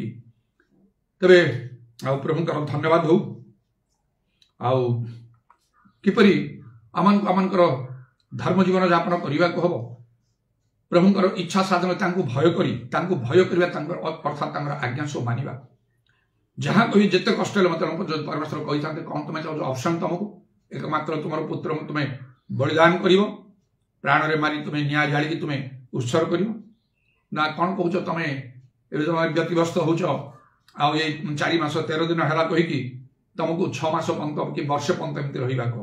तबे प्रभुंकर धन्यवाद हो किपरि आमनकर धर्म जीवन यापन करने को हम प्रभुंकर इच्छा साधन भय करवा अर्थात आज्ञा सब मानिबा जहाँ कही जिते कष्ट मतलब परमेश्वर कही था कौन तुम्हें चाहो ऑप्शन तुमको एकमात्र तुम पुत्र तुम्हें बलिदान कर प्राण रे मारी तुम्हें निया जाड़ी तुम्हें उत्सर्ग कर ना कौन कह तुम्हें व्यतिव्यस्त होच आ 4 मास 13 दिन है कहीकि तुमको 6 मास पंत कि वर्षे पंत एमती रहा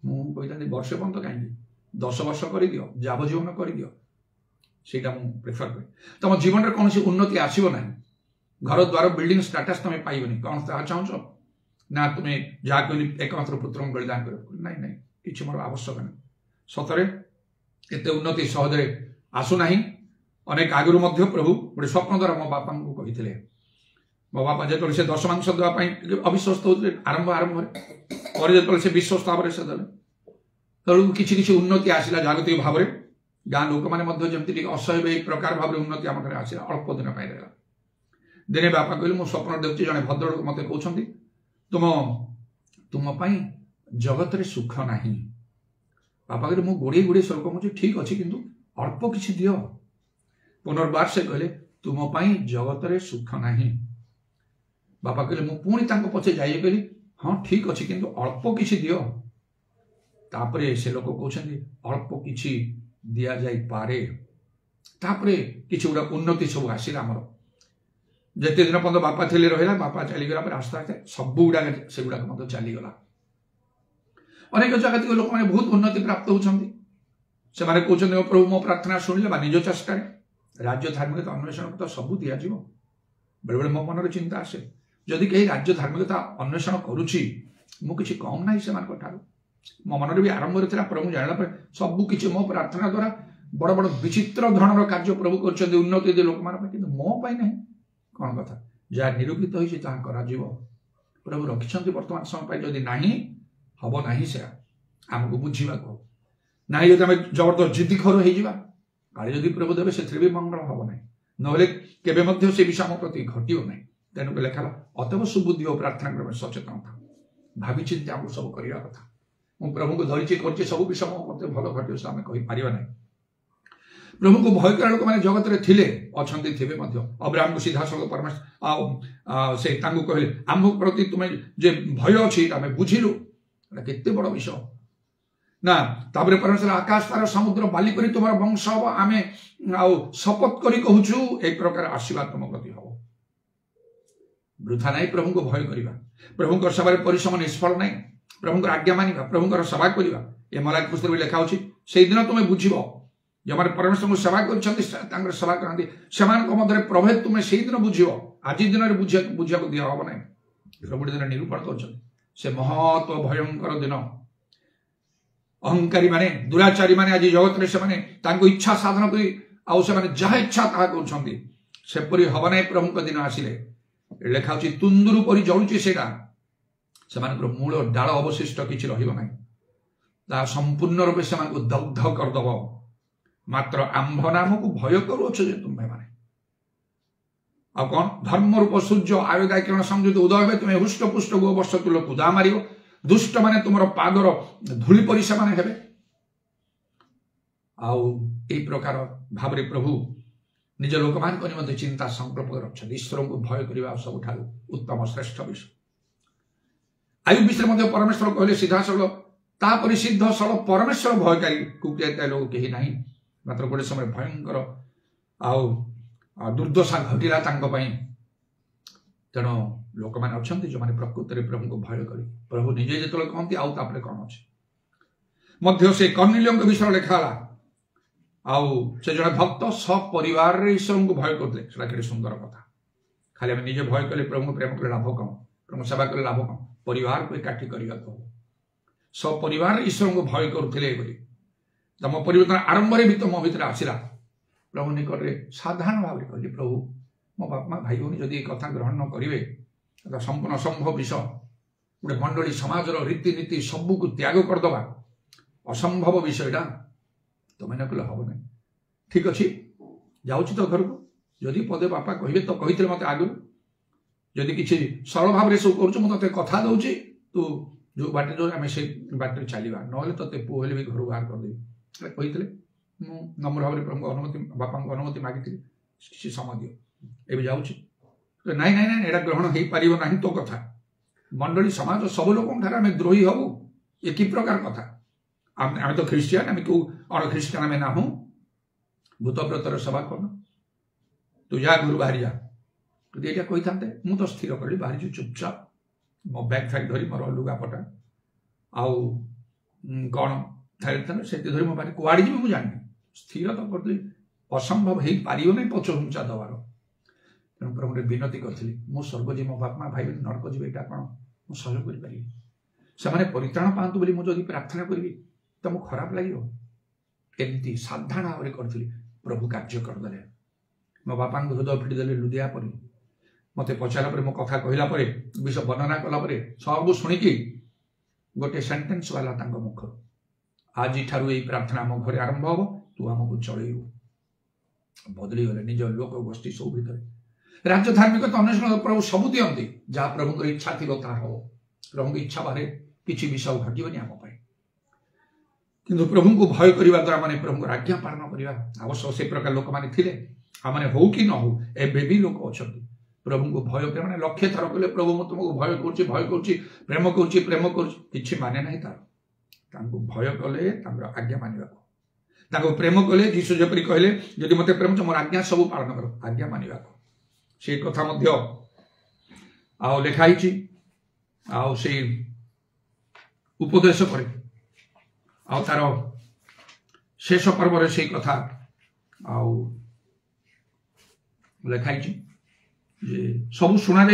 मुझे वर्षे पंत कहीं 10 वर्ष कर दियो जावजीवन कर दियो से प्रेफर कर तुम जीवन में कौन उन्नति आसब ना घर द्वार बिल्डिंग स्टाटस तुम्हें पाइबनी कौन ता चाहूच ना तुम्हें जहाँ कह एकमात्र पुत्र बलिदान कर ना कि मोर आवश्यक नहीं सतरे एत उन्नति सहजरे आसुना अनेक आगुरी प्रभु गोटे स्वप्न द्वारा मो बापा को कही मो बापा जो से 10 मांस देवाई अविश्वस्त होते आरंभ जो से विश्वस्त भाव से देते तेणु किसी उन्नति आसला जागतिक भाव में गाँ लोक मैंने असह्य एक प्रकार भाव उन्नति आम घर आसला अल्प दिन पाई दिने बापा कहले मो स्वप्न देखुची जड़े भद्रलोक मत कहते तुम तुम जगत रे सुख नहीं बापा कहले मु गोड़े गोड़े स्वर्ग मुझे ठीक अच्छे किंतु अल्प किसी दियो पुनर्बार से कहले तुम जगत रे सुख नहीं बापा कहले मु पुणी पचे जाइए कहली हाँ ठीक अच्छे किंतु अल्प किसी दियो तापरे से लोक कहते अल्प किसी दिया जाई पारे तापरे किसी गुड़ा उन्नति सब आसला आमर जिते दिन पर्यटन बापा थे रहा बापा चलीगला आस्ते आस्ते सब गुड़ा से गुड़ाक चलीगला अनेक जगत लोक मैंने बहुत उन्नति प्राप्त होती कहते प्रभु मो प्रार्थना शुणिले निज चेष्टा राज्य धार्मिकता अन्वेषण तो सब दिज्व बेले बेले मो मन चिंता आसे जदि कहीं राज्य धार्मिकता अन्वेषण करुच्ची मुझे कम ना से मो मन भी आरंभ प्रभु जाना सबकि मो प्रार्थना द्वारा बड़ बड़ विचित्र धरण कार्य प्रभु कर उन्नति दे लोक मान मो ना कौन कथा जहाँ निरूपित होती प्रभु रखिंट बर्तमान समय जदि ना हम ना से आमको बुझा ना जब आम जबरदस्त जिद्दीखोर काले जदि प्रभु देवे से भी मंगल हम ना ना से विषय आम प्रति घटो ना तेणुक लिखा अतव सुबुद्धि और प्रार्थना करने सचेतन था भावी चिंता आमको सब करने कथा मुझे प्रभु को धरी कर सब विषय मत भल घटे आम कहीपर ना प्रभु को भय कर लोक मैंने जगत में थे थे अब्राहम को सीधा सड़क परमेश्वर से कहले आम प्रति तुम्हें जे भय अच्छी आम बुझिलु केते बड़ विषय ना तापर परमेश्वर आकाश तार समुद्र बाली करी तुम वंश हम आम शपथ करी कहूँ एक प्रकार आशीर्वाद तुम प्रति हम वृथा ना प्रभु को भय करवा प्रभु सभा परिश्रम निष्फल ना प्रभु आज्ञा मानिबा प्रभु सेवा करवा ये मलाक पुस्तक में लिखा होची से दिन तुम्हें बुझिबो जो मैंने परमेश्वर को सेवा कर सेवा करती से मध्य प्रभेद तुम्हें से दिन बुझ आज दिन में बुझा दिया हम ना प्रभु दिन निरूपण कर महत्व भयंकर दिन अहंकारी माने दुराचारी माने आज जगत में से इच्छा साधन कर जहाँ इच्छा ता करपरी हम ना प्रभु दिन आसिले लिखा तुंदुरु परी जलुची से मूल डाल अवशिष्ट किसी रहा संपूर्ण रूपे से दग्ध करदब मात्र आंभ नाम को भय करुच तुम्हें माने आ कौन धर्म रूप सूर्य आयुदाय किरण संयुक्त उदय हे तुम्हें हुष्ट पुष्ट गो वर्ष तुल कुदा मार दुष्ट माने तुम पादर धूली परी से माने हेबे आई प्रकार भाव प्रभु निज लोक मान चिंता संकल्प रखते ईश्वर को भय करने सबुठ उत्तम श्रेष्ठ विषय आयु विषय परमेश्वर कहले सीधा सड़क सिद्ध सड़क परमेश्वर भयकारी कुकिया लोग कहीं ना मात्र गोटे समय भयंकर आउ दुर्दशा घटिला तेणु लोक मैंने अच्छा जो मैंने प्रकृत में प्रभु को भय करी प्रभु निजे जो कहते आउे कौन अच्छे मध्य से कर्नेलियों विषय लिखाला आउ से जड़े भक्त सपरिवार ईश्वर को भय करते कि सुंदर कथा खाली आम निजे भय कले प्रभु प्रेम कले लाभ कौन प्रभु सेवा कले लाभ कौन परिवार को एकाठी करने को सपरिवार ईश्वर को भय करुले तुम परिवर्तन आरंभ भी तुम भीतर आसला प्रभु निकट में साधारण भाव कहली प्रभु मो बापा भाई भौणी जदि कथा ग्रहण न करेंगे तो संपूर्ण असंभव विषय गोटे मंडली समाज रीतिनीति सबू को त्याग करदे असंभव विषयटा तुम न कले हम ना ठीक अच्छे जाऊँ तो घर को जदि पदे बापा कहे तो कही मत आगु जदि किसी सरल भाव में सब कर कथा दूसरी तू जो बाटे जो आम से बाटे चलवा ना ते पुओ भी घर बाहर करदेवी कही नम्र भाव में प्रभु अनुमति बापा अनुमति मागी किसी समय दियो एवं जाऊँ नाई नाई नाई एटा ग्रहण हो पार ना तो कथा मंडली समाज सब लोक आम द्रोही हबू ये कि प्रकार कथा आम तो ख्रीस्टियान आम क्यों अण ख्रीस्टियान आम ना भूतव्रतर सभा कर तू जा घर बाहरी जा तो ये कही था मुझे तो स्थिर करी बाहरी चुपचाप मो बैग फैग धरी मोर लुगापटा आउ कौन थाने से धरी मो पाखे कुआड़ी जी मुझे जानी स्थिर तो कर असंभव हो पार ना पच घुंचा दबार तेणु प्रभु विनती करी मो स्वर्ग जी मो बापा भाई नरक जी यहाँ कौन मुझे सहयोग करी से परित्राण पातु बोली मुझे प्रार्थना करी तो मुझे खराब लगे एमती साधारण भाव में करी प्रभु कार्य करदे मो बापा हृदय फिटिदेले लुदिया परी मत पचारा मो कथा कहला विषय वर्णना कलापर सब शुणिकी गोटे सेंटेंस वाला मुख आज ठारू यही प्रार्थना आम घर आरंभ हम तू आमको चलू बदली गले निज लोक गोष्ठी सब भर राज्य धार्मिक अन्वेषण प्रभु सब दिखती जहाँ प्रभु इच्छा थी ता हम प्रभु इच्छा बाहर किसी विषय घटनी आम किंतु प्रभु को भय करने द्वारा मैंने प्रभु आज्ञा पालन करवा आवश्यक से प्रकार लोक मैंने थे आम हो कि न हो एवं भी लोक अच्छा प्रभु को भय कर मैंने लक्षे थर कहले प्रभु मुझे तुमको भय कर प्रेम कर माने ना तार भय कले आज्ञा मानवा प्रेम कले जीशु जपरी कहले जदि मत प्रेम मोर आज्ञा सब पालन कर आज्ञा मानवा से कथा लिखाई से उपदेश करे तार शेष पर्व से कथा लिखाई सब शुणा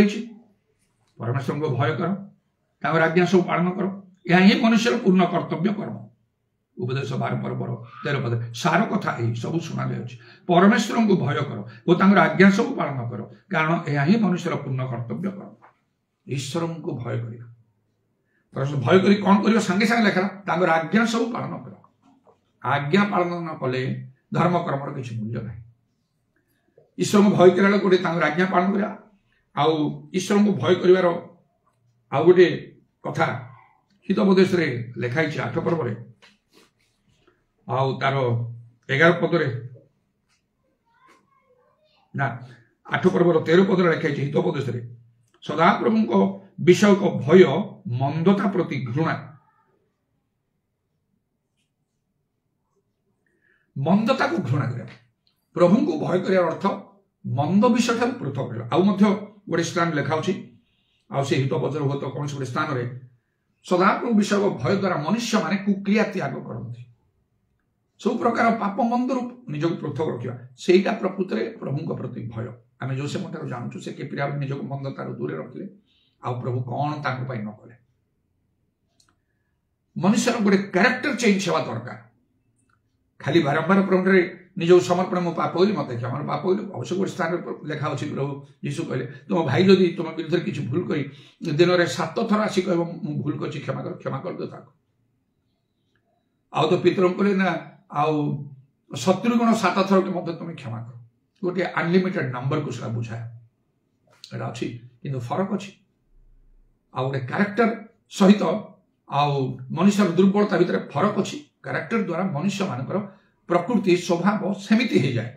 परमेश्वर को भय कर आज्ञा सब पालन कर यह ही मनुष्य पूर्ण कर्तव्य कर्म उपदेश 12 पर्व 13 पद सार कथा यही सब शुणा परमेश्वर को भय कर और आज्ञा सब पालन कर कारण यह ही मनुष्य पूर्ण कर्तव्य कर्म ईश्वर को भय कर भय कर कौन कर सांगे सांगे लेखा आज्ञा सब पालन कर आज्ञा पालन न कले धर्म कर्मर किसी मूल्य ना ईश्वर को भय कर गोटे आज्ञा पालन कर ईश्वर को भय कर गोटे कथा हितोपदेश लिखाई 8 पर्व तार 11 पदरे ना 8 पर्व 13 पदरे लिखाई हितोपदेश सदा प्रभु को विषय को भय मंदता प्रति घृणा मंदता को घृणा कर प्रभु को भय कर अर्थ मंद विषय ठार पृथक कर गोटे स्थान लिखा से हितोपदेश हुए तो कौन गोटे स्थान में सदाप्रभु विषय को भय द्वारा मनुष्य माने कुक्रिया त्याग करते सब प्रकार पाप मंदर निजक पृथक रखा सेटा प्रकृत में प्रभु प्रति भय आम जो से जानूँ से किपरि भाव निजक मंदतार दूर रखिले आ प्रभु कौन न कले मनुष्य गोटे क्यारेक्टर चेंज हवा दरकार खाली बारंबार प्रभु निज समर्पण मो पाप होली मत क्षमा पाप होली अवश्य गोटे स्थान लिखा अच्छी प्रभु यीशु कहले तुम भाई जदि तुम विरुद्ध किसी भूल कर दिन में 7 थर आसी कह भूल कर क्षमा कर दो तो पितर कहले ना आउ 70 गुण 7 थर के मत तुम क्षमा कर गोटे अनलिमिटेड नंबर को सीधा बुझाए अच्छी कि फरक अच्छी गोटे क्यारेक्टर सहित मनुष्य दुर्बलता भितर फरक अच्छी क्यारेक्टर द्वारा मनुष्य मानकर प्रकृति स्वभाव सेमिति हो जाए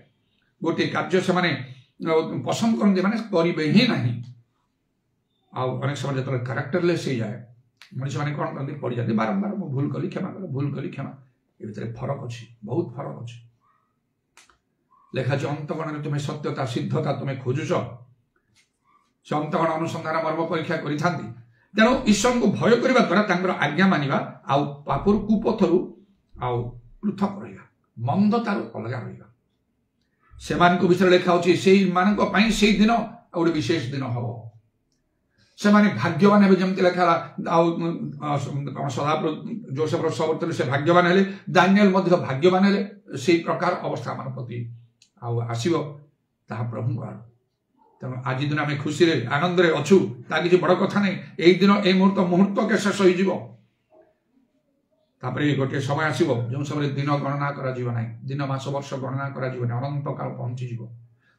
गोटे कार्य से माने पसंद करते माने करेंगे ही नहीं अनेक समय जो क्यारेक्टरलेस हो जाए मनुष्य मैंने कौन करते पड़ जाते बारंबार मुझे भूल कली क्षमा कर भूल कली क्षमा ये फरक अच्छी बहुत फरक अच्छी ଲେଖାଛି ଅନ୍ତଗଣରେ ତୁମେ ସତ୍ୟତା ସିଦ୍ଧତା ତୁମେ ଖୋଜୁଛ। ସେ ଅନ୍ତଗଣ ଅନୁସନ୍ଧାନ ମର୍ମ ପରୀକ୍ଷା କରିଥାନ୍ତି। ତେଣୁ ଈଶ୍ୱରଙ୍କୁ ଭୟ କରିବା ଦ୍ୱାରା ତାଙ୍କର ଆଜ୍ଞା ମାନିବା ଆଉ ପାପରୁ କୁପଥରୁ ଆଉ ପୃଥକ ରହିବା, ମନ୍ଦତାରୁ ଅଲଗା ରହିବା। ସେମାନଙ୍କ ବିଷୟରେ ଲେଖା ହେଉଛି ସେଇମାନଙ୍କ ପାଇଁ ସେଇ ଦିନ ଗୋଟେ ବିଶେଷ ଦିନ ହବ। ସେମାନେ ଭାଗ୍ୟବାନ ହେବେ, ଯେମିତି ଲେଖା ହେଲା ଆଉ ସଦାପ୍ରଭୁ ଯୋସେଫର ସବର୍ତ୍ତରେ ସେ ଭାଗ୍ୟବାନ ହେଲେ, ଦାନିଏଲ ମଧ୍ୟ ଭାଗ୍ୟବାନ ହେଲେ। ସେଇ ପ୍ରକାର ଅବସ୍ଥା ଆମ ପ୍ରତି ଆଉ ଆସିବ, ତାହା ପ୍ରଭୁଙ୍କ ଆଡୁ। ତେଣୁ ଆଜି ଦିନ ଆମେ ଖୁସିରେ ଆନନ୍ଦରେ ଅଛୁ, ତା କିଛି ବଡ଼ କଥା ନାହିଁ। ଏଇ ଦିନ ଏଇ ମୁହୂର୍ତ୍ତକେ ଶେଷ ହେଇଯିବ। ତାପରେ ଗୋଟିଏ ସମୟ ଆସିବ ଯେଉଁ ସମୟରେ ଦିନ ଗଣନା କରାଯିବ ନାହିଁ, ଦିନ ମାସ ବର୍ଷ ଗଣନା କରାଯିବନି, ଅନନ୍ତ କାଳ ପହଞ୍ଚିଯିବ।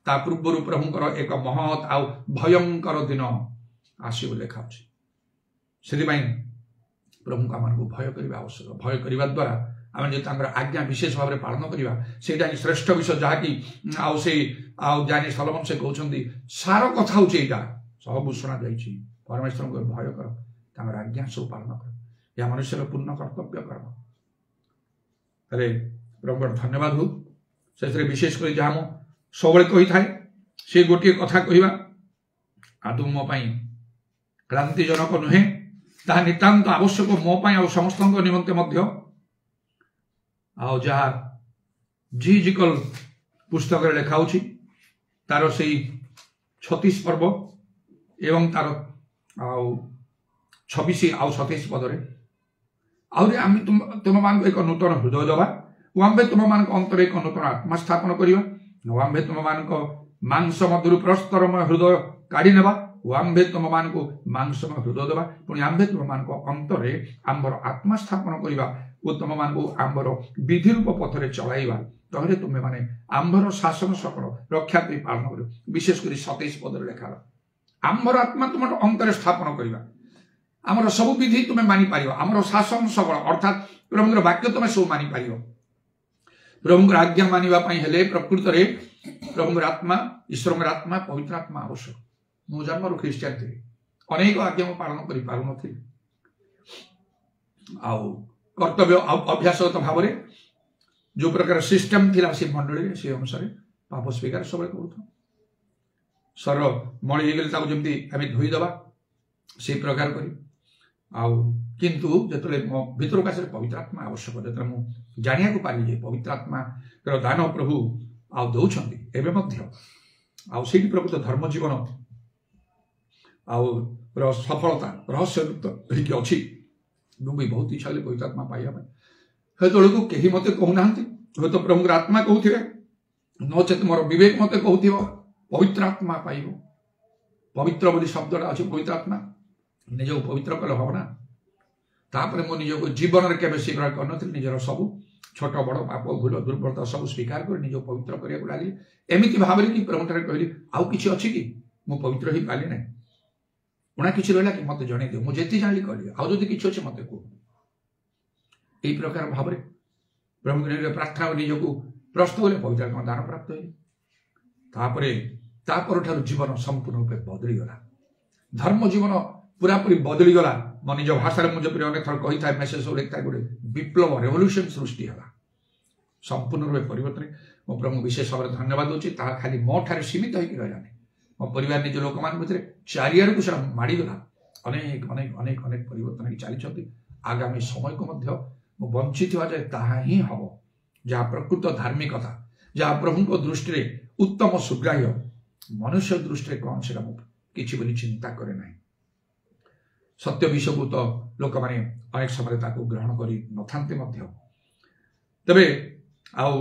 ତା ପୂର୍ବରୁ ପ୍ରଭୁଙ୍କର ଏକ ମହତ୍ ଆଉ ଭୟଙ୍କର ଦିନ ଆସିବ ଲେଖା ଅଛି। ସେଥିପାଇଁ ପ୍ରଭୁଙ୍କୁ ଆମକୁ ଭୟ କରିବା ଆବଶ୍ୟକ। ଭୟ କରିବା ଦ୍ୱାରା ଆମେ ଯଦି ତାଙ୍କର ଆଜ୍ଞା ବିଶେଷ ଭାବରେ ପାଳନ କରିବା, ସେଇଟା ହିଁ ଶ୍ରେଷ୍ଠ ବିଷୟ। ଯାହାକି ଆଉ ସେଇ ଆଉ ଜାନି ସଲୋମନ ସେ କହୁଛନ୍ତି ସାର କଥା ହଉଛି ଏଇଟା, ସବୁ ଶୁଣା ଯାଇଛି। ପରମେଶ୍ୱରଙ୍କୁ ଭୟ କର, ତାଙ୍କର ଆଜ୍ଞା ସବୁ ପାଳନ କର, ଏହା ମନୁଷ୍ୟର ପୂର୍ଣ୍ଣ କର୍ତ୍ତବ୍ୟ କର୍ମ। ତାହେଲେ ପ୍ରଭୁଙ୍କର ଧନ୍ୟବାଦ ହଉ। ସେଥିରେ ବିଶେଷ କରି ଯାହା ମୁଁ ସବୁବେଳେ କହିଥାଏ, ସେ ଗୋଟିଏ କଥା କହିବା ଆଦୌ ମୋ ପାଇଁ କ୍ରାନ୍ତିଜନକ ନୁହେଁ, ତାହା ନିତାନ୍ତ ଆବଶ୍ୟକ ମୋ ପାଇଁ ଆଉ ସମସ୍ତଙ୍କ ନିମନ୍ତେ ମଧ୍ୟ। ଆଉ ଯାହା ଜିଜିକଲ ପୁସ୍ତକରେ ଲେଖା ହେଉଛି, ତାର ସେଇ 36 ପର୍ବ ଏବଂ ତାର ଆଉ 26 ଆଉ 27 ପଦରେ ଆହୁରି ଆମେ ତୁମମାନଙ୍କୁ ଏକ ନୂତନ ହୃଦୟ ଦେବା ଓ ଆମ୍ଭେ ତୁମମାନଙ୍କ ଅନ୍ତରରେ ଏକ ନୂତନ ଆତ୍ମା ସ୍ଥାପନ କରିବା ଓ ଆମ୍ଭେ ତୁମମାନଙ୍କ ମାଂସ ମଧ୍ୟରୁ ପ୍ରସ୍ତରମୟ ହୃଦୟ କାଢି ନେବା ଓ ଆମ୍ଭେ ତୁମମାନଙ୍କୁ ମାଂସମୟ ହୃଦୟ ଦେବା। ପୁଣି ଆମ୍ଭେ ତୁମମାନଙ୍କ ଅନ୍ତରରେ ଆମ୍ଭର ଆତ୍ମା ସ୍ଥାପନ କରିବା ଓ ତୁମମାନଙ୍କୁ ଆମ୍ଭର ବିଧିରୂପ ପଥରେ ଚଳାଇବା। ତହିଁରେ ତୁମେମାନେ ଆମ୍ଭର ଶାସନ ସକଳ ରକ୍ଷା କରି ପାଳନ କରିବ। ବିଶେଷ କରି 27 ପଦରେ ଲେଖା ହେଲା, ଆମ୍ଭର ଆତ୍ମା ତୁମର ଅନ୍ତରରେ ସ୍ଥାପନ କରିବା। ଆମର ସବୁ ବିଧି ତୁମେ ମାନିପାରିବ, ଆମର ଶାସନ ସକଳ ଅର୍ଥାତ୍ ପ୍ରଭୁଙ୍କର ବାକ୍ୟ ତୁମେ ସବୁ ମାନିପାରିବ। ପ୍ରଭୁଙ୍କର ଆଜ୍ଞା ମାନିବା ପାଇଁ ହେଲେ ପ୍ରକୃତରେ ପ୍ରଭୁଙ୍କର ଆତ୍ମା, ଈଶ୍ୱରଙ୍କର ଆତ୍ମା, ପବିତ୍ର ଆତ୍ମା ଆବଶ୍ୟକ। ମୁଁ ଜନ୍ମରୁ ଖ୍ରୀଷ୍ଟିଆନ ଥିଲି, ଅନେକ ଆଜ୍ଞା ମୁଁ ପାଳନ କରିପାରୁନଥିଲି। ଆଉ କର୍ତ୍ତବ୍ୟ ଅଭ୍ୟାସଗତ ଭାବରେ ଯେଉଁ ପ୍ରକାର ସିଷ୍ଟମ ଥିଲା ସେ ମଣ୍ଡଳୀରେ, ସେ ଅନୁସାରେ ପାପ ସ୍ୱୀକାର ସବୁବେଳେ କରୁଥାଉ। ଶରୀର ମଳି ହେଇଗଲେ ତାକୁ ଯେମିତି ଆମେ ଧୋଇଦେବା ସେଇ ପ୍ରକାର କରି। ଆଉ କିନ୍ତୁ ଯେତେବେଳେ ମୋ ଭିତରକୁ ଆସିଲେ ପବିତ୍ର ଆତ୍ମା ଆବଶ୍ୟକ, ଯେତେବେଳେ ମୁଁ ଜାଣିବାକୁ ପାରିଲି ଯେ ପବିତ୍ର ଆତ୍ମାର ଦାନ ପ୍ରଭୁ ଆଉ ଦଉଛନ୍ତି ଏବେ ମଧ୍ୟ, ଆଉ ସେଇଠି ପ୍ରକୃତ ଧର୍ମ ଜୀବନ ଆଉ ସଫଳତା ରହସ୍ୟଯୁକ୍ତ ହେଇକି ଅଛି। ମୁଁ ବି ବହୁତ ଇଚ୍ଛା ହେଲେ ପବିତ୍ର ଆତ୍ମା ପାଇବା ପାଇଁ। ସେତେବେଳକୁ କେହି ମତେ କହୁନାହାନ୍ତି, ହୁଏତ ପ୍ରଭୁଙ୍କର ଆତ୍ମା କହୁଥିବେ, ନଚେତ ମୋର ବିବେକ ମତେ କହୁଥିବ ପବିତ୍ର ଆତ୍ମା ପାଇବ। ପବିତ୍ର ବୋଲି ଶବ୍ଦଟା ଅଛି, ପବିତ୍ର ଆତ୍ମା। ନିଜକୁ ପବିତ୍ର କଲେ ହବ ନା। ତାପରେ ମୁଁ ନିଜକୁ ଜୀବନରେ କେବେ ସ୍ୱୀକାର କରିନଥିଲି। ନିଜର ସବୁ ଛୋଟ ବଡ଼ ପାପ ଭୁଲ ଦୁର୍ବଳତା ସବୁ ସ୍ୱୀକାର କରି ନିଜକୁ ପବିତ୍ର କରିବାକୁ ଲାଗିଲି। ଏମିତି ଭାବରେ କି ପ୍ରଭୁଠାରେ କହିଲି, ଆଉ କିଛି ଅଛି କି ମୁଁ ପବିତ୍ର ହେଇପାରିଲି ନାହିଁ? ଉଣା କିଛି ରହିଲା କି ମତେ ଜଣେଇ ଦିଅ, ମୁଁ ଯେତେ ଜାଣିଲି କହିଲି, ଆଉ ଯଦି କିଛି ଅଛି ମତେ କୁହ। এই প্রকার ভাবে প্রভু প্রার্থনা নিজକୁ ପ୍ରସ୍ତୁତ ହେଲେ ପବିତ୍ର ଆତ୍ମା ଦାନ ପ୍ରାପ୍ତ ହେଲେ। ତାପରଠାରୁ ଜୀବନ ସମ୍ପୂର୍ଣ୍ଣ ରୂପେ ବଦଳିଗଲା। ଧର୍ମ ଜୀବନ ପୁରାପୁରି ବଦଳିଗଲା। ମୋ ନିଜ ଭାଷାରେ ମୁଁ ଯେପରି ଅନେକ ଥର କହିଥାଏ, ମେସେଜ ସବୁ ଲେଖିଥାଏ, ଗୋଟେ ବିପ୍ଳବ ରେଭଲ୍ୟୁସନ ସୃଷ୍ଟି ହେଲା, ସମ୍ପୂର୍ଣ୍ଣ ରୂପେ ପରିବର୍ତ୍ତନ। ମୁଁ ପ୍ରଭୁଙ୍କୁ ବିଶେଷ ଭାବରେ ଧନ୍ୟବାଦ ଦେଉଛି। ତାହା ଖାଲି ମୋ ଠାରେ ସୀମିତ ହେଇକି ରହିଲାନି, ମୋ ପରିବାର ନିଜ ଲୋକମାନଙ୍କ ଭିତରେ ଚାରିଆଡ଼କୁ ସେଟା ମାଡ଼ିଗଲା। ଅନେକ ଅନେକ ଅନେକ ଅନେକ ପରିବର୍ତ୍ତନ ହେଇକି ଚାଲିଛନ୍ତି। ଆଗାମୀ ସମୟକୁ ମଧ୍ୟ ମୁଁ ବଞ୍ଚିଥିବା ଯାଏ ତାହା ହିଁ ହବ, ଯାହା ପ୍ରକୃତ ଧାର୍ମିକତା, ଯାହା ପ୍ରଭୁଙ୍କ ଦୃଷ୍ଟିରେ ଉତ୍ତମ ସୁଗ୍ରାହ୍ୟ, ମନୁଷ୍ୟ ଦୃଷ୍ଟିରେ କଣ ସେଟା ମୁଁ କିଛି ବୋଲି ଚିନ୍ତା କରେ ନାହିଁ। ସତ୍ୟ ବିଷୟକୁ ତ ଲୋକମାନେ ଅନେକ ସମୟରେ ତାକୁ ଗ୍ରହଣ କରି ନଥାନ୍ତି ମଧ୍ୟ। ତେବେ ଆଉ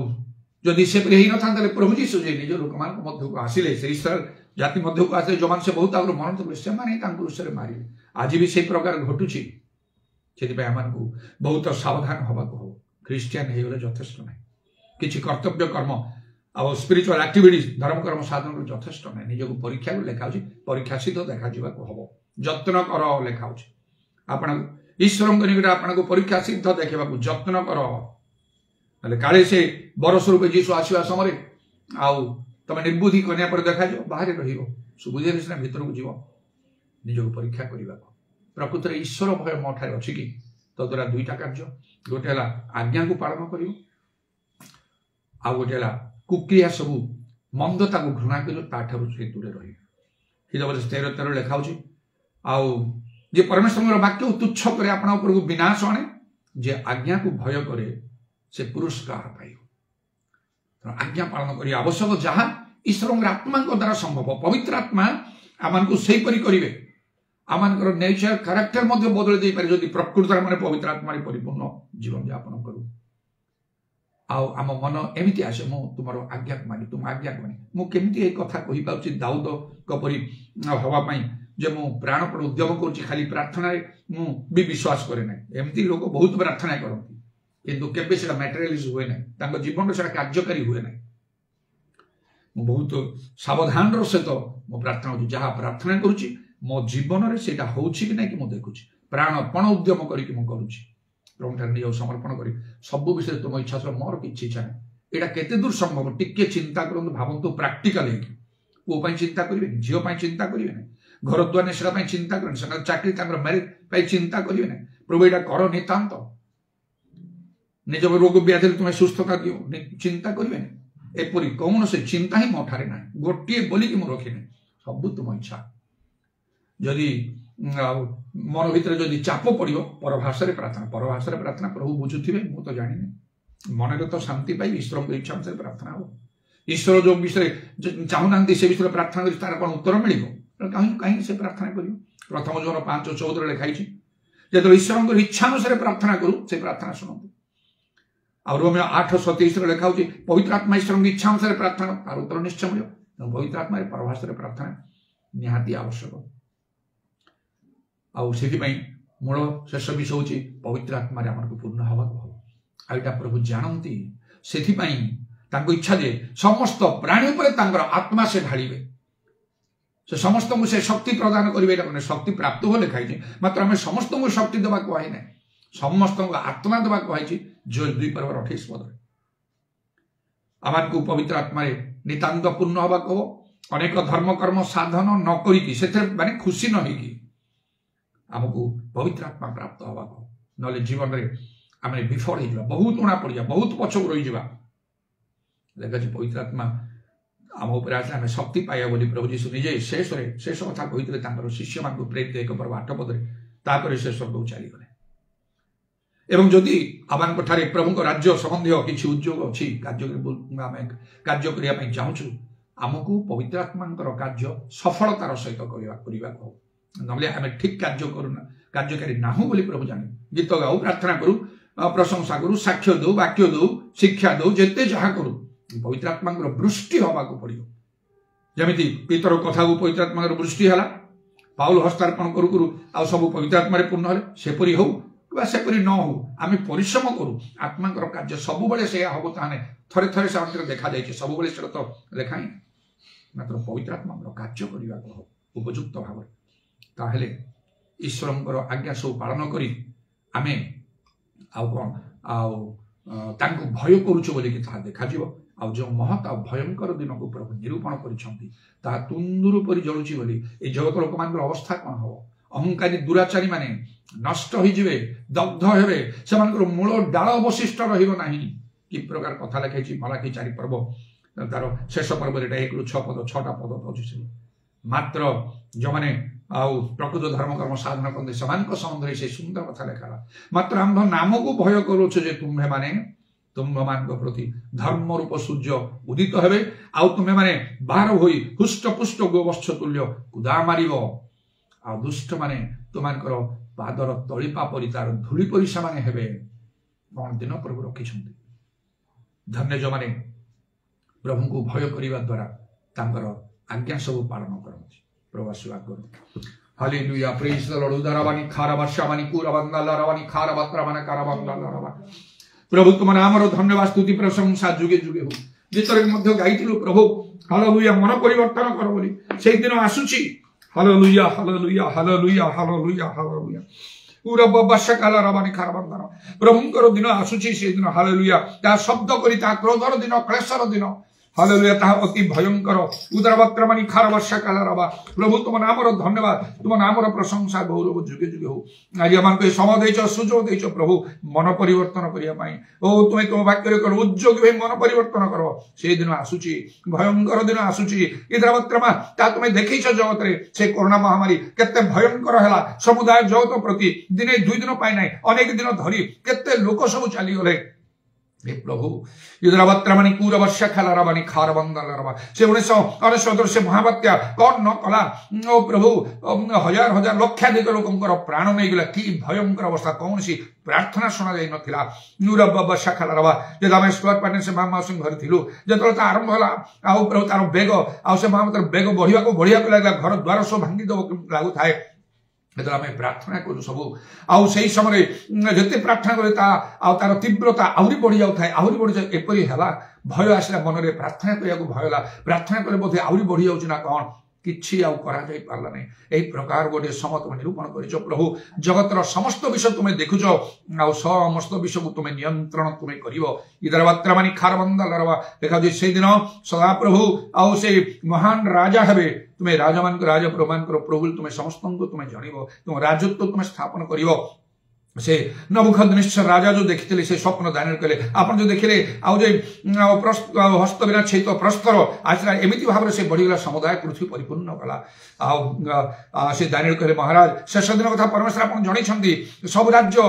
ଯଦି ସେପରି ହେଇନଥାନ୍ତା, ପ୍ରଭୁ ଯୀଶୁ ଯେ ନିଜ ଲୋକମାନଙ୍କ ମଧ୍ୟକୁ ଆସିଲେ, ସେ ଇସ୍ରାଏଲ ଜାତି ମଧ୍ୟକୁ ଆସିଲେ, ଯେଉଁମାନେ ସେ ବହୁତ ଆଗରୁ ମରଣ ଥିଲେ, ସେମାନେ ହିଁ ତାଙ୍କୁ ବିଷୟରେ ମାରିଲେ। ଆଜି ବି ସେଇ ପ୍ରକାର ଘଟୁଛି। ସେଥିପାଇଁ ଆମମାନଙ୍କୁ ବହୁତ ସାବଧାନ ହେବାକୁ ହବ। ଖ୍ରୀଷ୍ଟିଆନ ହେଇଗଲେ ଯଥେଷ୍ଟ ନାହିଁ। କିଛି କର୍ତ୍ତବ୍ୟ କର୍ମ ଆଉ ସ୍ପିରିଚୁଆଲ ଆକ୍ଟିଭିଟିଜ, ଧର୍ମକର୍ମ ସାଧନରୁ ଯଥେଷ୍ଟ ନାହିଁ। ନିଜକୁ ପରୀକ୍ଷାକୁ ଲେଖାଉଛି, ପରୀକ୍ଷା ସିଦ୍ଧ ଦେଖାଯିବାକୁ ହବ। ଯତ୍ନ କର ଲେଖାଉଛି। ଆପଣ ଈଶ୍ୱରଙ୍କ ନିକଟରେ ଆପଣଙ୍କୁ ପରୀକ୍ଷା ସିଦ୍ଧ ଦେଖିବାକୁ ଯତ୍ନ କର। ହେଲେ କାଳେ ସେ ବର ସ୍ୱରୂପ ଯୀଶୁ ଆସିବା ସମୟରେ ଆଉ ତମେ ନିର୍ବୁଦ୍ଧି କନ୍ୟା ପରେ ଦେଖାଯିବ, ବାହାରେ ରହିବ। ସୁବୁଦ୍ଧିରେ ସିନା ଭିତରକୁ ଯିବ। ନିଜକୁ ପରୀକ୍ଷା କରିବାକୁ। ପ୍ରକୃତରେ ଈଶ୍ୱର ଭୟ ମୋ ଠାରେ ଅଛି କି? ତଦ୍ୱାରା ଦୁଇଟା କାର୍ଯ୍ୟ, ଗୋଟେ ହେଲା ଆଜ୍ଞାକୁ ପାଳନ କରିବ, ଆଉ ଗୋଟେ ହେଲା कुक्रिया सब मंदता को घृणा कर दूरे रही हृदय 13 लिखा जे परमेश्वर वाक्य तुच्छ करे आपण ऊपर को विनाश आने जे आज्ञा को भय करे से पुरस्कार पाइब। आज्ञा पालन करी आवश्यक जहाँ ईश्वर आत्मा द्वारा संभव पवित्र आत्मा आम को सेहीपरि करेंगे आम नेचर कैरेक्टर बदल दे पारे जदि प्रकृत माने पवित्र आत्मा परिपूर्ण जीवन यापन करूँ आम मन एमती आसे मु तुम आज्ञा को मानी तुम आज्ञा को मानी मुझे कथा कही पाउछि दाऊद परी हवापाई जे मु प्राणपण उद्यम करुच्ची खाली प्रार्थना मु भी विश्वास करे ना एमती लोग बहुत प्रार्थना करती किंतु केबे सेटा मटेरियलिज हुए ना तांको जीवन सेटा कार्यकारी हुए ना बहुत सावधान सहित मो प्रार्थना होची जहाँ प्रार्थना करुच्ची मो जीवन में सेटा होची कि नहीं कि मु देखुची प्राणपण उद्यम करके मु करुच्ची प्रभु निज समर्पण कर सब विषय तुम इच्छा सर मोर किसी इच्छा नहीं यहाँ केते दूर संभव टिके चिंता करूँ भावतु प्राक्टिकल पुओ चिंता करेंगे झील चिंता करेंगे ना घर द्वार से चिंता करें चाकरी मैरिज चिंता करेंगे ना प्रभु यहाँ कर नितांत निज रोग व्याधि तुम्हें सुस्थता दियो चिंता करेंगे ना एपरी कौन से चिंता ही मो ठारे ना गोटे बोलिकी मुझे रखिनी सब तुम इच्छा जदि मन भीतर जदि चाप पड़ो परभाषा प्रार्थना प्रभु बुझुवे मुझे तो जानी मन तो शांति पाई ईश्वर की इच्छा अनुसार प्रार्थना हो ईश्वर जो विषय चाहूना से विषय प्रार्थना कर तार कौन उत्तर मिल कहीं से प्रार्थना कर प्रथम जोन 5:14 लिखाई जो ईश्वर इच्छा अनुसार प्रार्थना करूँ से प्रार्थना शुणु आ रोमियो 8:27 लिखा पवित्र आत्मा ईश्वर की इच्छा अनुसार प्रार्थना तार उत्तर निश्चय मिल पवित्र आत्मा परभाषा प्रार्थना निहाती आवश्यक मूल शेष विषय हूँ पवित्र आत्मा आमको पूर्ण हवा आईटा प्रभु जानती से इच्छा जे समस्त प्राणी पर आत्मा से ढालिबे से समस्त को से शक्ति प्रदान करेंगे शक्ति प्राप्त हो लिखाई मात्र आम समस्त को शक्ति देवा कही ना समस्त आत्मा देवा कही जो 2:28 पद आमको पवित्र आत्मा नितांत पूर्ण हवा कह अनेक धर्म कर्म साधन न करी माने खुशी न होगी आमको पवित्र आत्मा प्राप्त हवा को ना जीवन में आम विफल हो बहुत उणा पड़ जा बहुत पछक रही देखा पवित्र आत्मा आम उपर आसे आम शक्ति पाइबा बोली प्रभु जीशु निजे शेष कथा कहते शिष्य मान प्रेरित 1:8 पदरे तापर से स्वर्ग को चलीगले एवं जदि आम प्रभु को राज्य संबंधी किसी उद्योग अच्छी कार्य करने चाहूँ आमको पवित्र आत्मा कार्य सफलतार सहित करने नले आम ठीक कार्यकारी नाहू बोली प्रभु जाने गीत गाऊ प्रार्थना करूँ प्रशंसा करूँ साक्ष्य दो वाक्य दो शिक्षा दो जिते जहाँ करूँ पवित्र आत्मा वृष्टि हवा को पड़ो जमी पितर कथा को पवित्र आत्मा वृष्टि है पाउल हस्तार्पण करू करू आ सब पवित्र आत्मा पूर्ण है सेपरी हो सेपरी न हो आम परिश्रम करूँ आत्मा कार्य सब बड़े से हम ताने थरे थरे से देखा जाए सब बड़े से तो लेखा ही मात्र पवित्र आत्मा कार्य करने को उपयुक्त भाव ताहले ईश्वर आज्ञा सब पालन करी आमे आउ कौन आउ भय करुचु बोली देखा आउ जो महत आ भयंकर दिन को प्रभु निरूपण कर तुंदुर परि जलुची बोली ए जगत लोक मान अवस्था कौन हम अहंकारी दुराचारी माने नष्ट हो दग्ध हे से मूल डाल अवशिष्ट रहा कि प्रकार कथा लिखाई मलाखी 4 पर्व तार शेष पर्व 1-6 पद 6टा पद अच्छी मात्र जो मैंने आउ प्रकृत धर्म कर्म साधन करते संबंध से सुंदर कथा लिखा मात्र आम नाम को भय करुच तुम्हें माने तुम्भ मान प्रति धर्म रूप सूर्य उदित हेबे आउ तुम्हें माने बाहर होई हुष्ट पुष्ट गोवत्स तुल्य कुदा मारिब आ दुष्ट माने तुमानकर पादर तलिपा परि तार धूली परि से हेबे कौन दिन प्रभु रखिछन्ति धन्य जो माने प्रभु को भय करने द्वारा तांकर आज्ञा सब पालन करती प्रभु आशीर्वाद करू हालेलुया प्रेज द लॉर्ड उदारवानी खाराबाशावानी कुराबंगालारावानी खाराबात्रावाना काराबंगालारावा प्रभु तुम नामर धन्यवाद स्तुति प्रशंसा जुगे जुगे हो गीतर मध्य गाइथिलु प्रभु हालेलुया मन परिवर्तन कर बोली से दिन आसुची hallelujah hallelujah hallelujah hallelujah hallelujah पूरा बबशकाला रवानी खाराबंगारा प्रभुंकर दिन आसुची से दिन हालेलुया ता शब्द करी ता क्रोधर दिन क्लेशर दिन हालेलुया ताहा अति भयंकर उदरवक्र मानी खार वर्षा काला रबा प्रभु तुम नाम धन्यवाद तुम नाम प्रशंसा गौरव जुगे जुगे हो आज आम को समय देच सुजोग देच प्रभु मन परिवर्तन करने ओ तुम्हें तुम वाक्य कर उद्योग मन परिवर्तन कर से दिन आसूची भयंकर दिन आसूची इदरवक्रमा ता तुम्हें देखी जगत रे से कोरोना महामारी केते भयंकर है समुदाय जगत प्रति दिने दुई दिन पाई ना अनेक दिन धरी केते लोक सब चली गले हे प्रभु युद्रवक्रमणि कूर वर्षा खाला रबानी खार बंदल रबा से 1999 से महाबात्या कौन न कला ओ प्रभु हजार हजार लक्षाधिक लोकंकर प्राण नहीं गला कि भयंकर अवस्था कौन सी प्रार्थना सुना जाई नथिला यूरोप वर्षा खाला रबा जे आमे स्क्वायर पार्टनर से मामा सिंह घर थिलु जेतले ता आरंभ होला आ प्रभु तार बेग आ से मामा बेग बढ़िया को लागला घर द्वार सब भांगी दो लागू थाए प्रार्थना करू सब आउ सही समय जिते प्रार्थना करे तार तीव्रता आहरी बढ़ी जाए आहरी बढ़ी जाए एपरी है भय आसला मन में प्रार्थना करने भय प्रार्थना करे बोधे आहरी बढ़ी जाऊँ ना कौन किछि आउ करा जाई पारला नहीं एही प्रकार गोटे समय तुम निरूपण करिछ प्रभु जगतर समस्त विषय तुम देखुछ आउ समस्त विषय को तुम नियंत्रण तुम करिवो इदरवक्र मानी खारबंदल रवा देखा जे से दिन सदा प्रभु आउ से महान राजा हेबे तुम राजा मान राजा प्रमाण करो प्रभु तुम समस्त को तुम जानिबो तुम राजत्व तुम स्थापन करिवो से नबुकदनेस्सर राजा जो देखिले से स्वप्न दानियल कहले आपण जो देखिले आउ जे हस्त बिना छेत प्रस्तर आसला एमिति भाव से बढ़ीगला समुदाय पृथ्वी परिपूर्ण कला आ से दानियल कहले महाराज शेष दिन कथा परमेश्वर आपण जणैछंती सब राज्य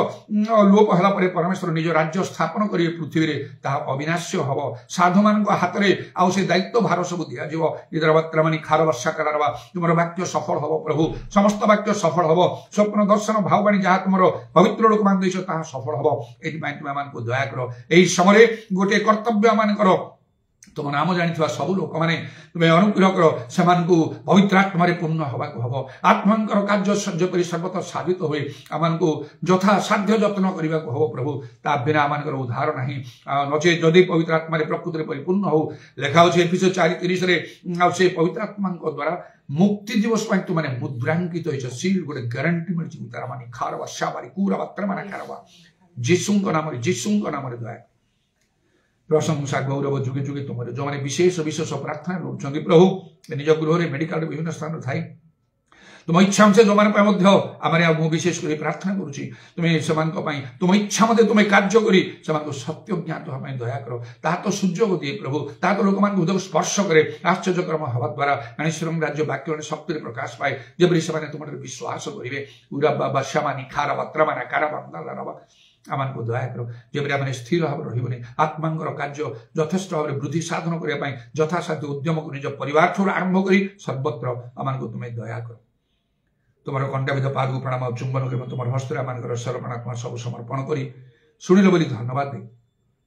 लोप हला परे परमेश्वर निज राज्य स्थापन करिए पृथ्वी रे ता अविनाश्य हबो साधु मान को हाथ रे आउ से दायित्व भार सब दिया जीवो इदरवक्र मानी खार वर्षा करवा तुमरो वाक्य सफल हबो प्रभु समस्त वाक्य सफल हबो स्वप्न दर्शन भाववाणी जहा तुमरो पवित्र लोक मान देश ता सफल हबो एति मान तुम मान को दया करो एही समय गोटे कर्तव्य मान करो तुम नाम जानी सब लोक मैंने तुम्हें अनुग्रह कर से पवित्र आत्मा पूर्ण हवा हम आत्मांकर कार्य सह्य कर सर्वतः साबित हुए आम को यथा साध्य जत्न करने को हम प्रभु ता बिना आम उद्धार ना नचे जदि पवित्र आत्मा प्रकृति परिपूर्ण हो लेखा हो एफिसियों 4:30 से पवित्र आत्मा द्वारा मुक्ति दिवस तुमने मुद्रांकित सील गोटे ग्यारंटी मिली तार मानी खार वर्षा बारी कूरा बात्र माना खारवा जीशुंक नाम दया प्रशंसा गौरव जुगे जुगे तुम जो मैंने विशेष विशेष प्रार्थना लौट प्रभु निज गृह मेडिकल विभिन्न स्थान थाई तुम इच्छा अनुसार जो मैंने आम विशेष कर प्रार्थना करुच्ची तुम्हें तुम इच्छा मत तुम्हें कार्य करी सत्य ज्ञात होगा दया कर ता तो सुजोग दिए प्रभु ता तो लोक हृदय स्पर्श करे आश्चर्यक्रम हवा द्वारा गणेश्वर राज्य वाक्य शक्ति प्रकाश पाए जबरी से तुम विश्वास करेंगे उरा श्यामानी खारा बात्रामाना कारा आम को दया करो जब आम स्थिर भाव रही आत्मांकर कार्य यथेष्ट भाव वृद्धि साधन करने यथासाध्य उद्यम को निज परिवार ठूर आरंभ कर सर्वत्र आम को तुम्हें दया करो तुम कंडाविध पाद को प्रणाम चुंबन कर तुम हस्तर आम सर्वणात्मा सब समर्पण कर शुणिल बोली धन्यवाद दे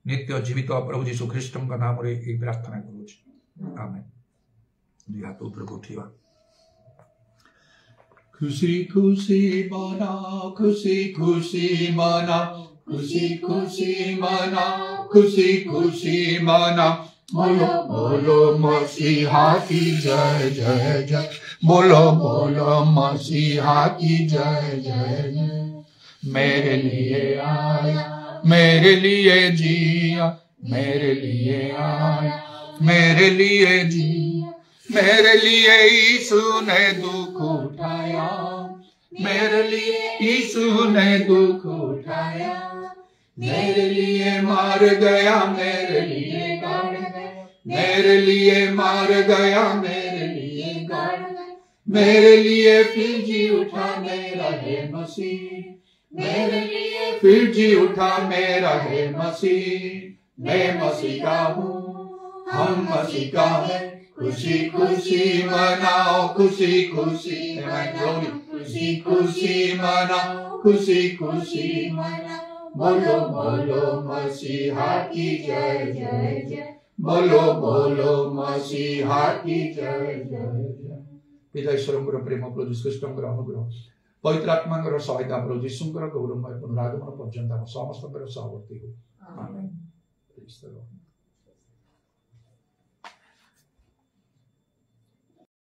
नित्य जीवित प्रभु जीशु ख्रीष्ट नाम प्रार्थना करुँ आमेन दुई हाथ ऊपर उठा खुशी खुशी मना खुशी खुशी मना खुशी खुशी मना खुशी खुशी मना बोलो बोलो मसीहा की जय जय जय बोलो बोलो मसीहा की जय जय जय मेरे लिए आया मेरे लिए जिया मेरे लिए आया मेरे लिए जिया मेरे लिए यीशु ने दुख उठाया मेरे लिए यीशु ने दुख उठाया मेरे लिए मार गया मेरे लिए गाड़ गया मेरे लिए मार गया मेरे लिए गाड़ गया मेरे लिए फिर जी उठा मेरा है मसीह मेरे लिए फिर जी उठा मेरा है मसीह मैं मसीह का हूँ हम मसीह का है खुशी खुशी मनाओ खुशी खुशी खुशी खुशी मनाओ खुशी खुशी मनाओ बोलो बोलो मसीहा की जय जय जय बोलो बोलो मसीहा की जय जय जय पिता ईश्वर प्रेम प्रभु यीशु ख्रीष्टर अनुग्रह पवित्र आत्मा सहायता प्रभु यीशुंकर गौरवमय पुनरागमन पर्यंत समस्त सहवर्ती हो आमेन।